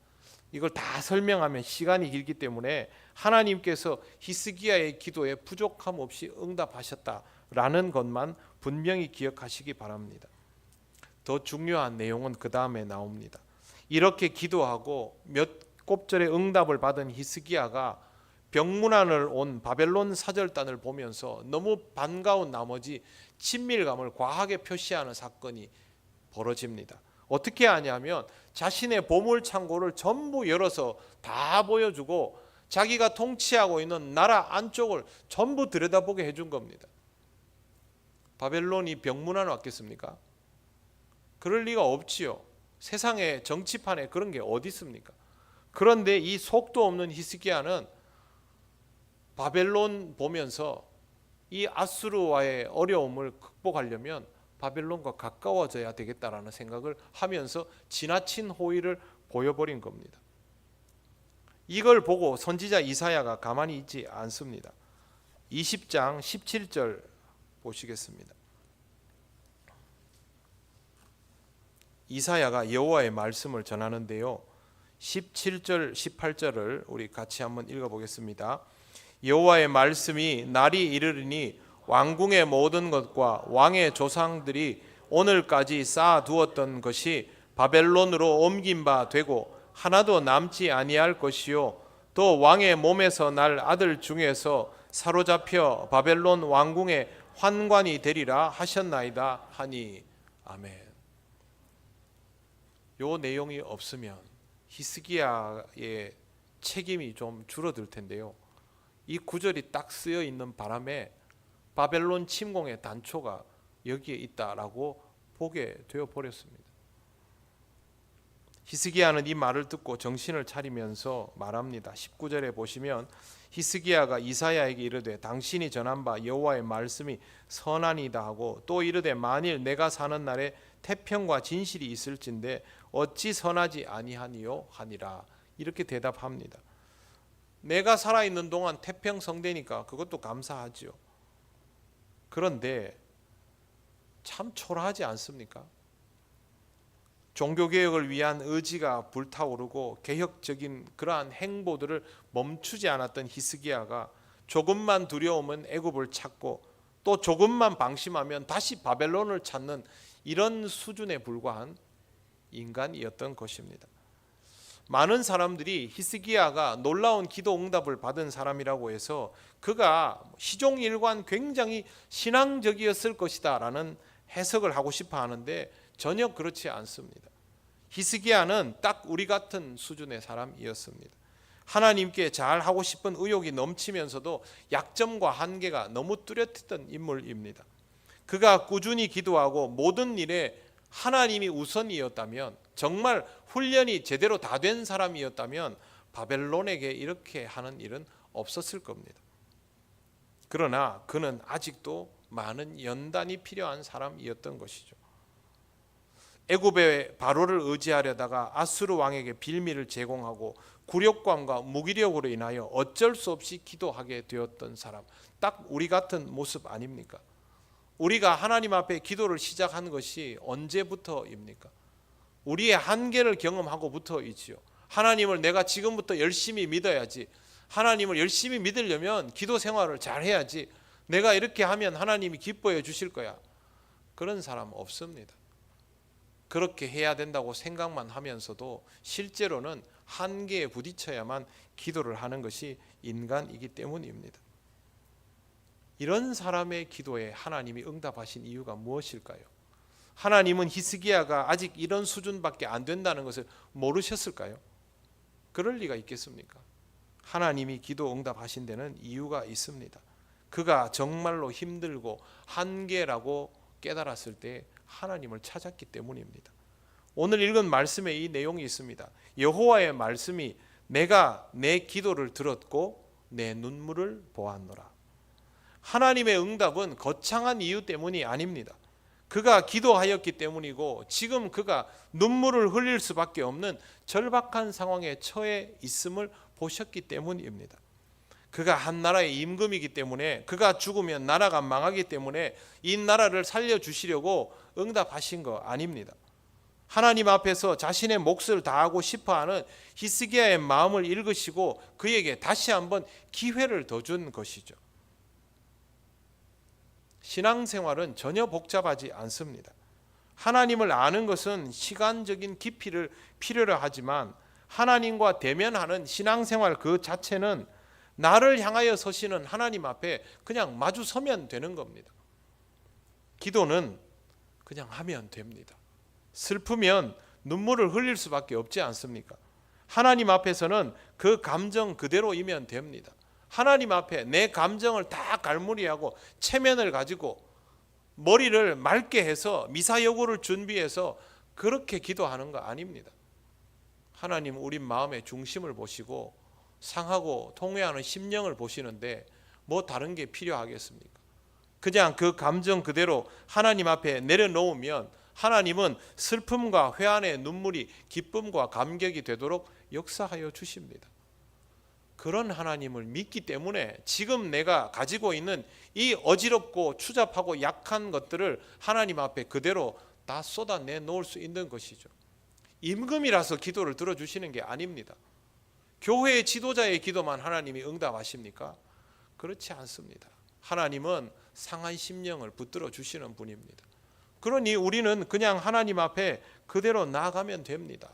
이걸 다 설명하면 시간이 길기 때문에 하나님께서 히스기야의 기도에 부족함 없이 응답하셨다라는 것만 분명히 기억하시기 바랍니다. 더 중요한 내용은 그 다음에 나옵니다. 이렇게 기도하고 몇 곱절의 응답을 받은 히스기야가 병문안을 온 바벨론 사절단을 보면서 너무 반가운 나머지 친밀감을 과하게 표시하는 사건이 벌어집니다. 어떻게 하냐면 자신의 보물 창고를 전부 열어서 다 보여주고 자기가 통치하고 있는 나라 안쪽을 전부 들여다보게 해준 겁니다. 바벨론이 병문안 왔겠습니까? 그럴 리가 없지요. 세상의 정치판에 그런 게 어디 있습니까? 그런데 이 속도 없는 히스기야는 바벨론 보면서 이 아수르와의 어려움을 극복하려면 바벨론과 가까워져야 되겠다라는 생각을 하면서 지나친 호의를 보여버린 겁니다. 이걸 보고 선지자 이사야가 가만히 있지 않습니다. 20장 17절 보시겠습니다. 이사야가 여호와의 말씀을 전하는데요, 17절 18절을 우리 같이 한번 읽어보겠습니다. 여호와의 말씀이 날이 이르리니 왕궁의 모든 것과 왕의 조상들이 오늘까지 쌓아두었던 것이 바벨론으로 옮긴 바 되고 하나도 남지 아니할 것이요, 또 왕의 몸에서 날 아들 중에서 사로잡혀 바벨론 왕궁의 환관이 되리라 하셨나이다 하니. 아멘. 요 내용이 없으면 히스기야의 책임이 좀 줄어들 텐데요, 이 구절이 딱 쓰여 있는 바람에 바벨론 침공의 단초가 여기에 있다라고 보게 되어 버렸습니다. 히스기야는 이 말을 듣고 정신을 차리면서 말합니다. 19절에 보시면 히스기야가 이사야에게 이르되 당신이 전한 바 여호와의 말씀이 선하니다 하고 또 이르되 만일 내가 사는 날에 태평과 진실이 있을진데 어찌 선하지 아니하니요 하니라. 이렇게 대답합니다. 내가 살아있는 동안 태평성대니까 그것도 감사하지요. 그런데 참 초라하지 않습니까? 종교개혁을 위한 의지가 불타오르고 개혁적인 그러한 행보들을 멈추지 않았던 히스기야가 조금만 두려우면 애굽을 찾고 또 조금만 방심하면 다시 바벨론을 찾는 이런 수준에 불과한 인간이었던 것입니다. 많은 사람들이 히스기야가 놀라운 기도 응답을 받은 사람이라고 해서 그가 시종일관 굉장히 신앙적이었을 것이다 라는 해석을 하고 싶어 하는데 전혀 그렇지 않습니다. 히스기야는 딱 우리 같은 수준의 사람이었습니다. 하나님께 잘하고 싶은 의욕이 넘치면서도 약점과 한계가 너무 뚜렷했던 인물입니다. 그가 꾸준히 기도하고 모든 일에 하나님이 우선이었다면, 정말 훈련이 제대로 다 된 사람이었다면 바벨론에게 이렇게 하는 일은 없었을 겁니다. 그러나 그는 아직도 많은 연단이 필요한 사람이었던 것이죠. 애굽의 바로를 의지하려다가 아수르 왕에게 빌미를 제공하고 굴욕감과 무기력으로 인하여 어쩔 수 없이 기도하게 되었던 사람, 딱 우리 같은 모습 아닙니까? 우리가 하나님 앞에 기도를 시작한 것이 언제부터입니까? 우리의 한계를 경험하고부터이지요. 하나님을 내가 지금부터 열심히 믿어야지, 하나님을 열심히 믿으려면 기도 생활을 잘 해야지, 내가 이렇게 하면 하나님이 기뻐해 주실 거야. 그런 사람 없습니다. 그렇게 해야 된다고 생각만 하면서도 실제로는 한계에 부딪혀야만 기도를 하는 것이 인간이기 때문입니다. 이런 사람의 기도에 하나님이 응답하신 이유가 무엇일까요? 하나님은 히스기야가 아직 이런 수준밖에 안 된다는 것을 모르셨을까요? 그럴 리가 있겠습니까? 하나님이 기도 응답하신 데는 이유가 있습니다. 그가 정말로 힘들고 한계라고 깨달았을 때 하나님을 찾았기 때문입니다. 오늘 읽은 말씀에 이 내용이 있습니다. 여호와의 말씀이 내가 내 기도를 들었고 내 눈물을 보았노라. 하나님의 응답은 거창한 이유 때문이 아닙니다. 그가 기도하였기 때문이고 지금 그가 눈물을 흘릴 수밖에 없는 절박한 상황에 처해 있음을 보셨기 때문입니다. 그가 한 나라의 임금이기 때문에, 그가 죽으면 나라가 망하기 때문에 이 나라를 살려주시려고 응답하신 거 아닙니다. 하나님 앞에서 자신의 몫을 다하고 싶어하는 히스기야의 마음을 읽으시고 그에게 다시 한번 기회를 더 준 것이죠. 신앙생활은 전혀 복잡하지 않습니다. 하나님을 아는 것은 시간적인 깊이를 필요로 하지만 하나님과 대면하는 신앙생활 그 자체는 나를 향하여 서시는 하나님 앞에 그냥 마주 서면 되는 겁니다. 기도는 그냥 하면 됩니다. 슬프면 눈물을 흘릴 수밖에 없지 않습니까? 하나님 앞에서는 그 감정 그대로이면 됩니다. 하나님 앞에 내 감정을 다 갈무리하고 체면을 가지고 머리를 맑게 해서 미사여구를 준비해서 그렇게 기도하는 거 아닙니다. 하나님 우리 마음의 중심을 보시고 상하고 통회하는 심령을 보시는데 뭐 다른 게 필요하겠습니까? 그냥 그 감정 그대로 하나님 앞에 내려놓으면 하나님은 슬픔과 회한의 눈물이 기쁨과 감격이 되도록 역사하여 주십니다. 그런 하나님을 믿기 때문에 지금 내가 가지고 있는 이 어지럽고 추잡하고 약한 것들을 하나님 앞에 그대로 다 쏟아내 놓을 수 있는 것이죠. 임금이라서 기도를 들어주시는 게 아닙니다. 교회의 지도자의 기도만 하나님이 응답하십니까? 그렇지 않습니다. 하나님은 상한 심령을 붙들어 주시는 분입니다. 그러니 우리는 그냥 하나님 앞에 그대로 나아가면 됩니다.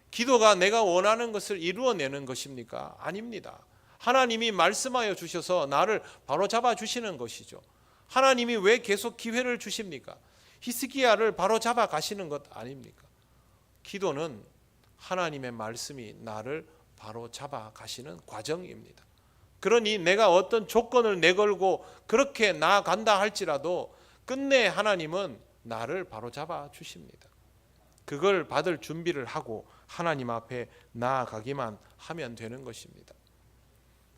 기도가 내가 원하는 것을 이루어내는 것입니까? 아닙니다. 하나님이 말씀하여 주셔서 나를 바로잡아 주시는 것이죠. 하나님이 왜 계속 기회를 주십니까? 히스기야를 바로잡아 가시는 것 아닙니까? 기도는 하나님의 말씀이 나를 바로잡아 가시는 과정입니다. 그러니 내가 어떤 조건을 내걸고 그렇게 나아간다 할지라도 끝내 하나님은 나를 바로잡아 주십니다. 그걸 받을 준비를 하고 하나님 앞에 나아가기만 하면 되는 것입니다.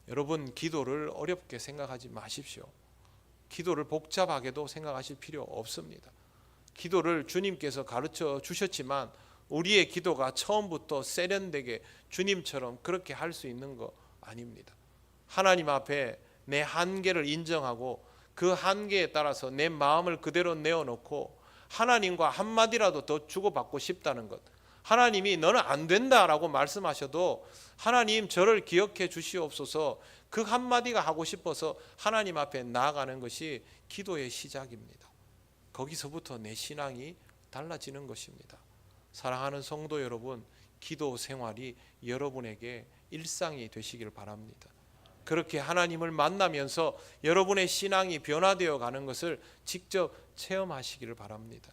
여러분, 기도를 어렵게 생각하지 마십시오. 기도를 복잡하게도 생각하실 필요 없습니다. 기도를 주님께서 가르쳐 주셨지만 우리의 기도가 처음부터 세련되게 주님처럼 그렇게 할 수 있는 거 아닙니다. 하나님 앞에 내 한계를 인정하고 그 한계에 따라서 내 마음을 그대로 내어놓고 하나님과 한마디라도 더 주고받고 싶다는 것. 하나님이 너는 안 된다라고 말씀하셔도 하나님 저를 기억해 주시옵소서, 그 한마디가 하고 싶어서 하나님 앞에 나아가는 것이 기도의 시작입니다. 거기서부터 내 신앙이 달라지는 것입니다. 사랑하는 성도 여러분, 기도 생활이 여러분에게 일상이 되시길 바랍니다. 그렇게 하나님을 만나면서 여러분의 신앙이 변화되어 가는 것을 직접 체험하시기를 바랍니다.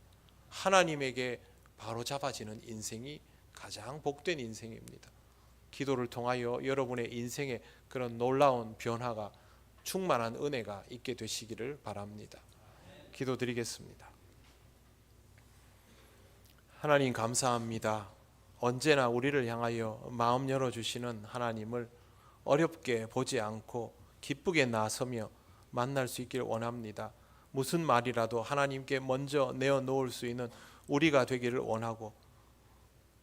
하나님에게 바로 잡아지는 인생이 가장 복된 인생입니다. 기도를 통하여 여러분의 인생에 그런 놀라운 변화가, 충만한 은혜가 있게 되시기를 바랍니다. 기도드리겠습니다. 하나님 감사합니다. 언제나 우리를 향하여 마음 열어주시는 하나님을 어렵게 보지 않고 기쁘게 나서며 만날 수 있기를 원합니다. 무슨 말이라도 하나님께 먼저 내어놓을 수 있는 우리가 되기를 원하고,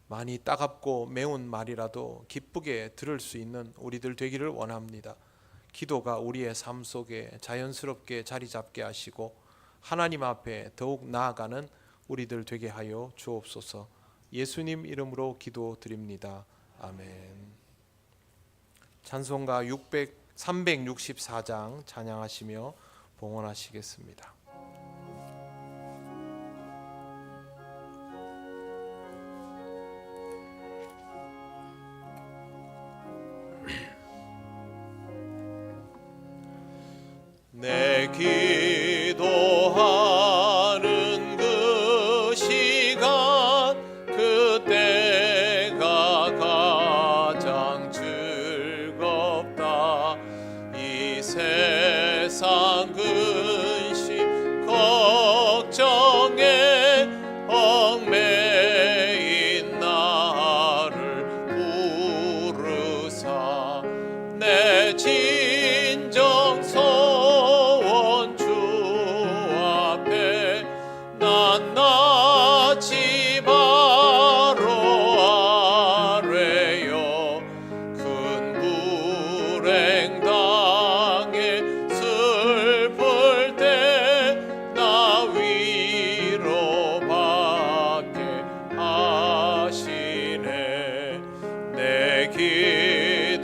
많이 따갑고 매운 말이라도 기쁘게 들을 수 있는 우리들 되기를 원합니다. 기도가 우리의 삶 속에 자연스럽게 자리 잡게 하시고 하나님 앞에 더욱 나아가는 우리들 되게 하여 주옵소서. 예수님 이름으로 기도드립니다. 아멘. 찬송가 364장 찬양하시며 봉헌하시겠습니다.
내 기도하는 그 시간, 그때가 가장 즐겁다. 이 세상 근심 걱정에 얽매인 나를 부르사 내 진정 소원 주 앞에 낱낱이 바로 아뢰어 큰 불행 당해 슬플 때 나 위로받게 하시네. 내 기도하는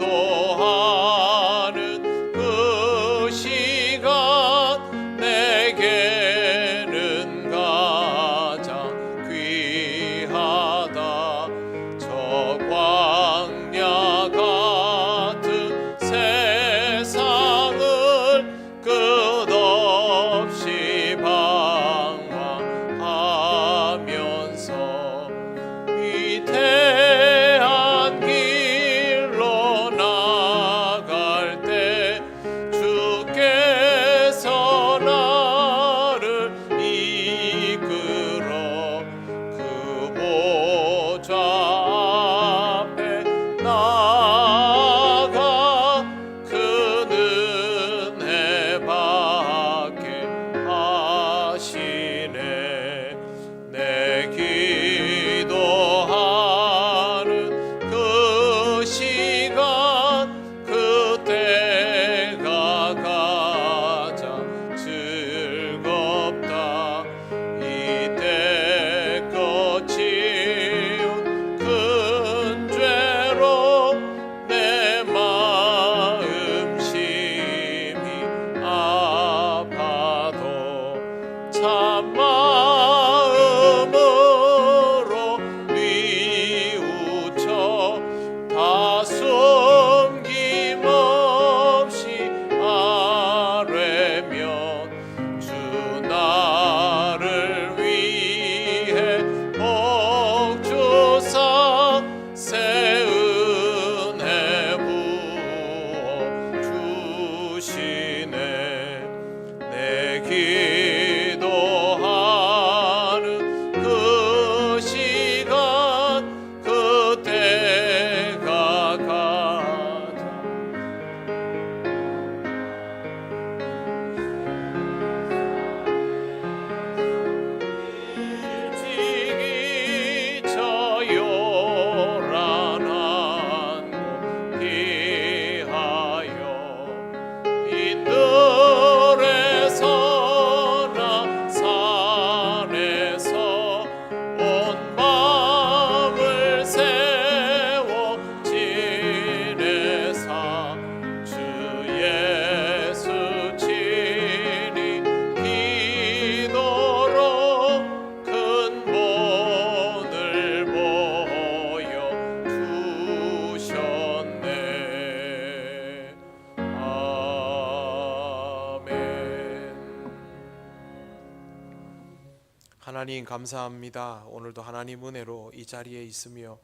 하나님 감사합니다. 오늘도 하나님 은혜로 이 자리에 있으며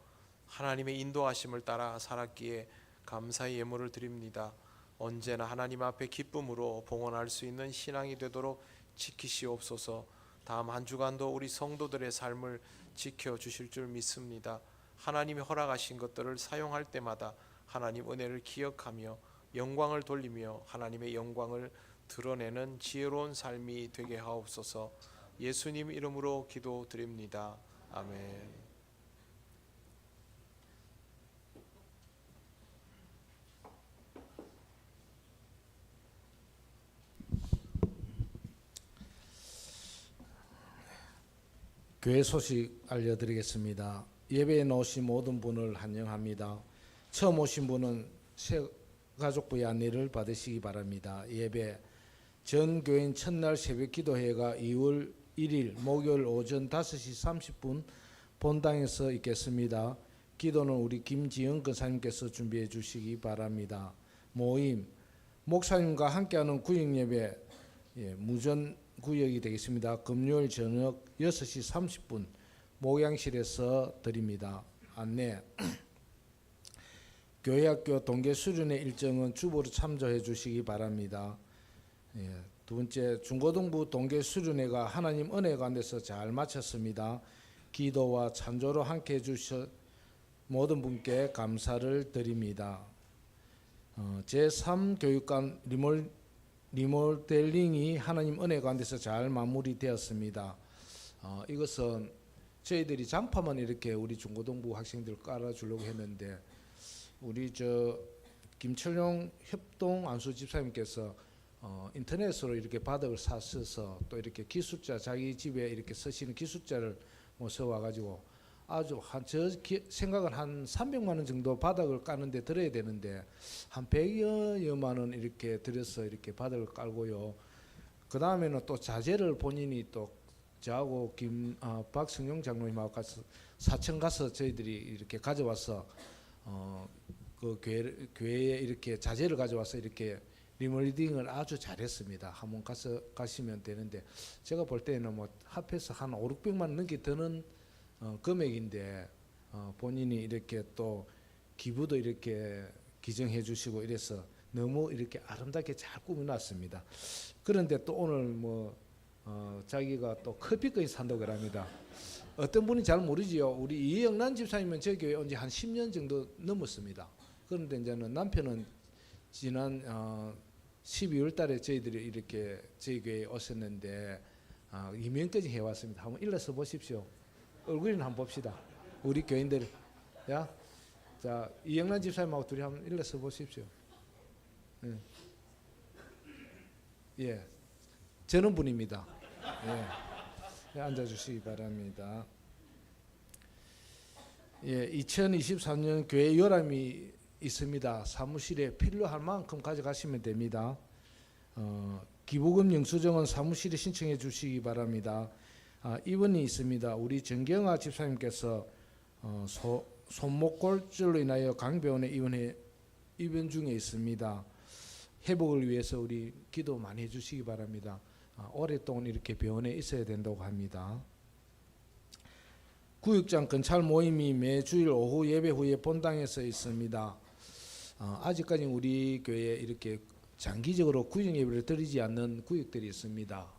하나님의 인도하심을 따라 살았기에 감사의 예물을 드립니다. 언제나 하나님 앞에 기쁨으로 봉헌할 수 있는 신앙이 되도록 지키시옵소서. 다음 한 주간도 우리 성도들의 삶을 지켜주실 줄 믿습니다. 하나님이 허락하신 것들을 사용할 때마다 하나님 은혜를 기억하며 영광을 돌리며 하나님의 영광을 드러내는 지혜로운 삶이 되게 하옵소서. 예수님 이름으로 기도드립니다. 아멘.
교회 소식 알려드리겠습니다. 예배에 나오신 모든 분을 환영합니다. 처음 오신 분은 새 가족부의 안내를 받으시기 바랍니다. 예배 전 교인 첫날 새벽 기도회가 2월 1일 목요일 오전 5시 30분 본당에서 있겠습니다. 기도는 우리 김지영 권사님께서 준비해 주시기 바랍니다. 모임 목사님과 함께하는 구역예배 무전 구역이 되겠습니다. 금요일 저녁 6시 30분 목양실에서 드립니다. 안내 교회학교 동계 수련회 일정은 주보로 참조해 주시기 바랍니다. 두 번째 중고등부 동계 수련회가 하나님 은혜 가운데서 잘 마쳤습니다. 기도와 찬조로 함께 해주셔 모든 분께 감사를 드립니다. 제3교육관 리모델링이 하나님 은혜 가운데서 잘 마무리되었습니다. 이것은 저희들이 장판만 이렇게 우리 중고등부 학생들 깔아주려고 했는데 우리 김철용 협동 안수 집사님께서 인터넷으로 이렇게 바닥을 사셔서 또 이렇게 기술자 자기 집에 이렇게 쓰시는 기술자를 모셔와 가지고 아주 생각은 한 300만 원 정도 바닥을 까는데 들어야 되는데 한 100여만 원 이렇게 들여서 이렇게 바닥을 깔고요. 그 다음에는 또 자재를 본인이 또 저하고 박성용 장로님하고 가서 사천 가서 저희들이 이렇게 가져와서 그 교회에 이렇게 자재를 가져와서 이렇게 리모델링을 아주 잘했습니다. 한번 가시면 되는데 제가 볼 때는 뭐 합해서 한 500~600만 원 넘게 드는 금액인데 본인이 이렇게 또 기부도 이렇게 기증해 주시고 이래서 너무 이렇게 아름답게 잘 꾸며놨습니다. 그런데 또 오늘 자기가 또 커피까지 산다고 합니다. 어떤 분이 잘 모르지요. 우리 이영란 집사님은 저희 교회 온 지 한 10년 정도 넘었습니다. 그런데 이제는 남편은 지난 12월 달에 저희들이 이렇게 저희 교회에 오셨는데 이명까지 해왔습니다. 한번 일러서 보십시오. 얼굴이나 한번 봅시다. 우리 교인들. 자, 이영란 집사님하고 둘이 한번 일러서 보십시오. 예. 저는 분입니다. 예. 앉아주시기 바랍니다. 예, 2023년 교회 요람이 있습니다. 사무실에 필요할 만큼 가져가시면 됩니다. 기부금 영수증은 사무실에 신청해 주시기 바랍니다. 입원이 있습니다. 우리 정경아 집사님께서 손목골절로 인하여 강병원에 입원 중에 있습니다. 회복을 위해서 우리 기도 많이 해주시기 바랍니다. 오랫동안 이렇게 병원에 있어야 된다고 합니다. 구역장 건찰 모임이 매주일 오후 예배 후에 본당에서 있습니다. 아직까지 우리 교회에 이렇게 장기적으로 구역 예배를 드리지 않는 구역들이 있습니다.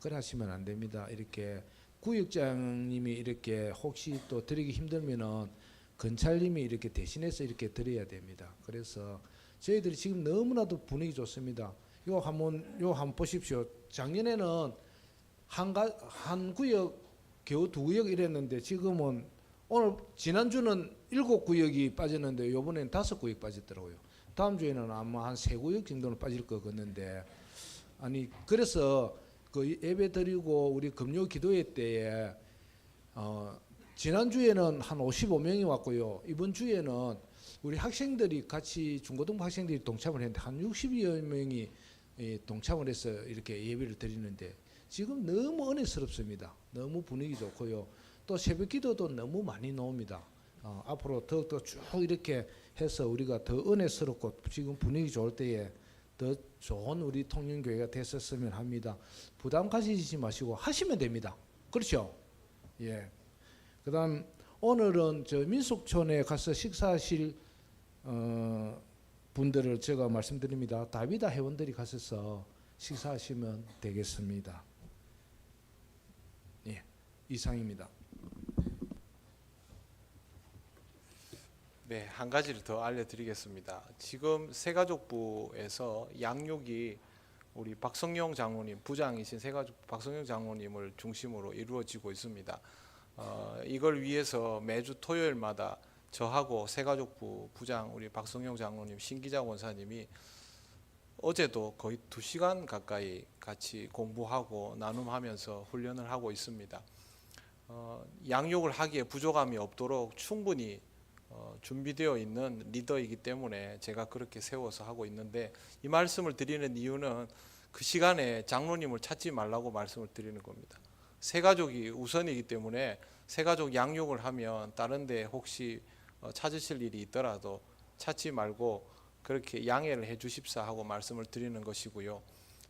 그래 하시면 안 됩니다. 이렇게 구역장님이 이렇게 혹시 또 드리기 힘들면은 건찰님이 이렇게 대신해서 이렇게 드려야 됩니다. 그래서 저희들이 지금 너무나도 분위기 좋습니다. 요 한번 보십시오. 작년에는 한 구역 겨우 2구역 이랬는데 지금은 오늘 지난주는 7구역이 빠졌는데 요번에는 5구역 빠졌더라고요. 다음 주에는 아마 한 3구역 정도는 빠질 것 같는데 그래서 그 예배 드리고 우리 금요 기도회 때에 지난주에는 한 55명이 왔고요. 이번 주에는 우리 학생들이 같이 중고등부 학생들이 동참을 했는데 한 60여 명이 동참을 해서 이렇게 예배를 드리는데 지금 너무 은혜스럽습니다. 너무 분위기 좋고요. 또 새벽 기도도 너무 많이 나옵니다. 앞으로 더욱더 쭉 이렇게 해서 우리가 더 은혜스럽고 지금 분위기 좋을 때에 더 좋은 우리 통영교회가 됐었으면 합니다. 부담 가지지 마시고 하시면 됩니다. 그렇죠. 예. 그다음 오늘은 저 민속촌에 가서 식사하실 분들을 제가 말씀드립니다. 다비다 회원들이 가셔서 식사하시면 되겠습니다. 예, 이상입니다.
네, 한 가지를 더 알려드리겠습니다. 지금 새가족부에서 양육이 우리 박성용 장로님, 부장이신 새가족 박성용 장로님을 중심으로 이루어지고 있습니다. 이걸 위해서 매주 토요일마다 저하고 새가족부 부장 우리 박성용 장로님, 신기자 원사님이 어제도 거의 2시간 가까이 같이 공부하고 나눔하면서 훈련을 하고 있습니다. 양육을 하기에 부족함이 없도록 충분히 준비되어 있는 리더이기 때문에 제가 그렇게 세워서 하고 있는데, 이 말씀을 드리는 이유는 그 시간에 장로님을 찾지 말라고 말씀을 드리는 겁니다. 새가족이 우선이기 때문에 새가족 양육을 하면 다른 데 혹시 찾으실 일이 있더라도 찾지 말고 그렇게 양해를 해 주십사 하고 말씀을 드리는 것이고요.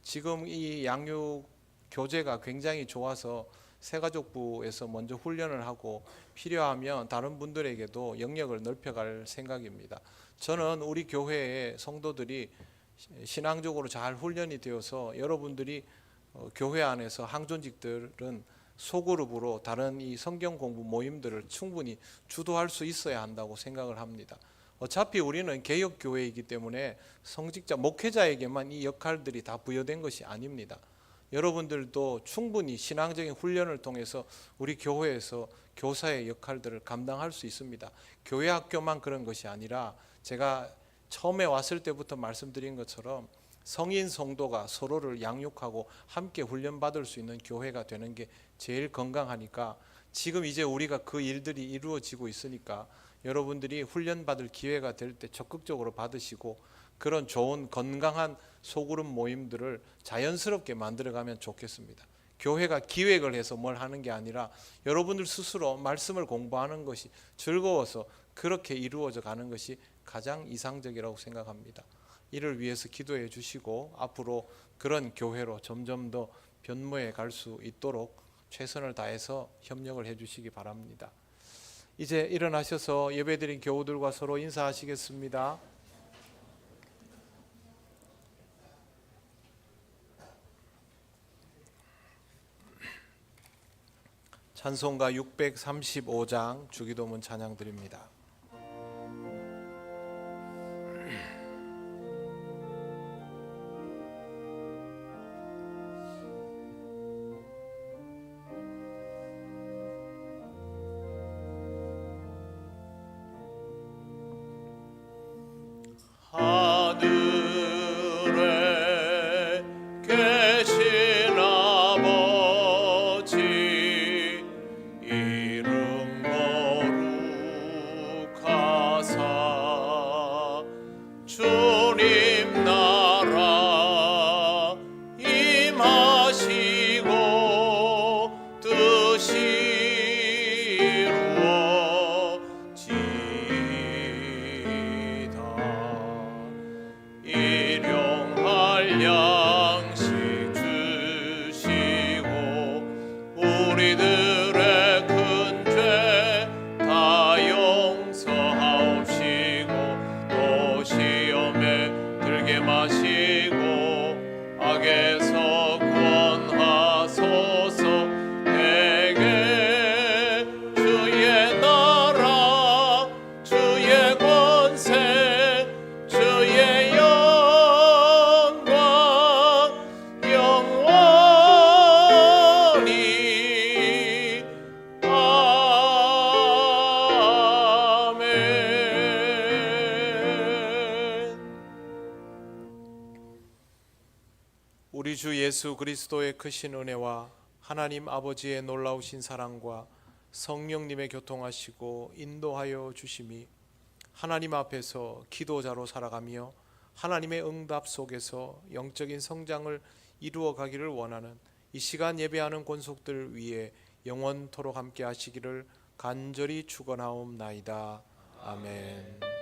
지금 이 양육 교재가 굉장히 좋아서 새가족부에서 먼저 훈련을 하고 필요하면 다른 분들에게도 영역을 넓혀갈 생각입니다. 저는 우리 교회의 성도들이 신앙적으로 잘 훈련이 되어서 여러분들이 교회 안에서 항존직들은 소그룹으로 다른 이 성경 공부 모임들을 충분히 주도할 수 있어야 한다고 생각을 합니다. 어차피 우리는 개혁교회이기 때문에 성직자, 목회자에게만 이 역할들이 다 부여된 것이 아닙니다. 여러분들도 충분히 신앙적인 훈련을 통해서 우리 교회에서 교사의 역할들을 감당할 수 있습니다. 교회 학교만 그런 것이 아니라 제가 처음에 왔을 때부터 말씀드린 것처럼 성인 성도가 서로를 양육하고 함께 훈련받을 수 있는 교회가 되는 게 제일 건강하니까, 지금 이제 우리가 그 일들이 이루어지고 있으니까 여러분들이 훈련받을 기회가 될 때 적극적으로 받으시고 그런 좋은 건강한 소그룹 모임들을 자연스럽게 만들어가면 좋겠습니다. 교회가 기획을 해서 뭘 하는 게 아니라 여러분들 스스로 말씀을 공부하는 것이 즐거워서 그렇게 이루어져 가는 것이 가장 이상적이라고 생각합니다. 이를 위해서 기도해 주시고 앞으로 그런 교회로 점점 더 변모해 갈 수 있도록 최선을 다해서 협력을 해 주시기 바랍니다. 이제 일어나셔서 예배드린 교우들과 서로 인사하시겠습니다. 찬송가 635장 주기도문 찬양 드립니다.
하늘에 계신 아버지 이름 거룩하사 주님 나라 임하시고 뜻이 일용할 양식 주시고 우리들의 큰 죄 다 용서하옵시고 또 시험에 들게 마시고 악에서 구원하소서. 내게 주의 나라 주의 권세 주의 영원히 아멘.
우리 주 예수 그리스도의 크신 은혜와 하나님 아버지의 놀라우신 사랑과 성령님의 교통하시고 인도하여 주심이 하나님 앞에서 기도자로 살아가며 하나님의 응답 속에서 영적인 성장을 이루어 가기를 원하는 이 시간 예배하는 권속들 위에 영원토록 함께 하시기를 간절히 축원하옵나이다. 아멘.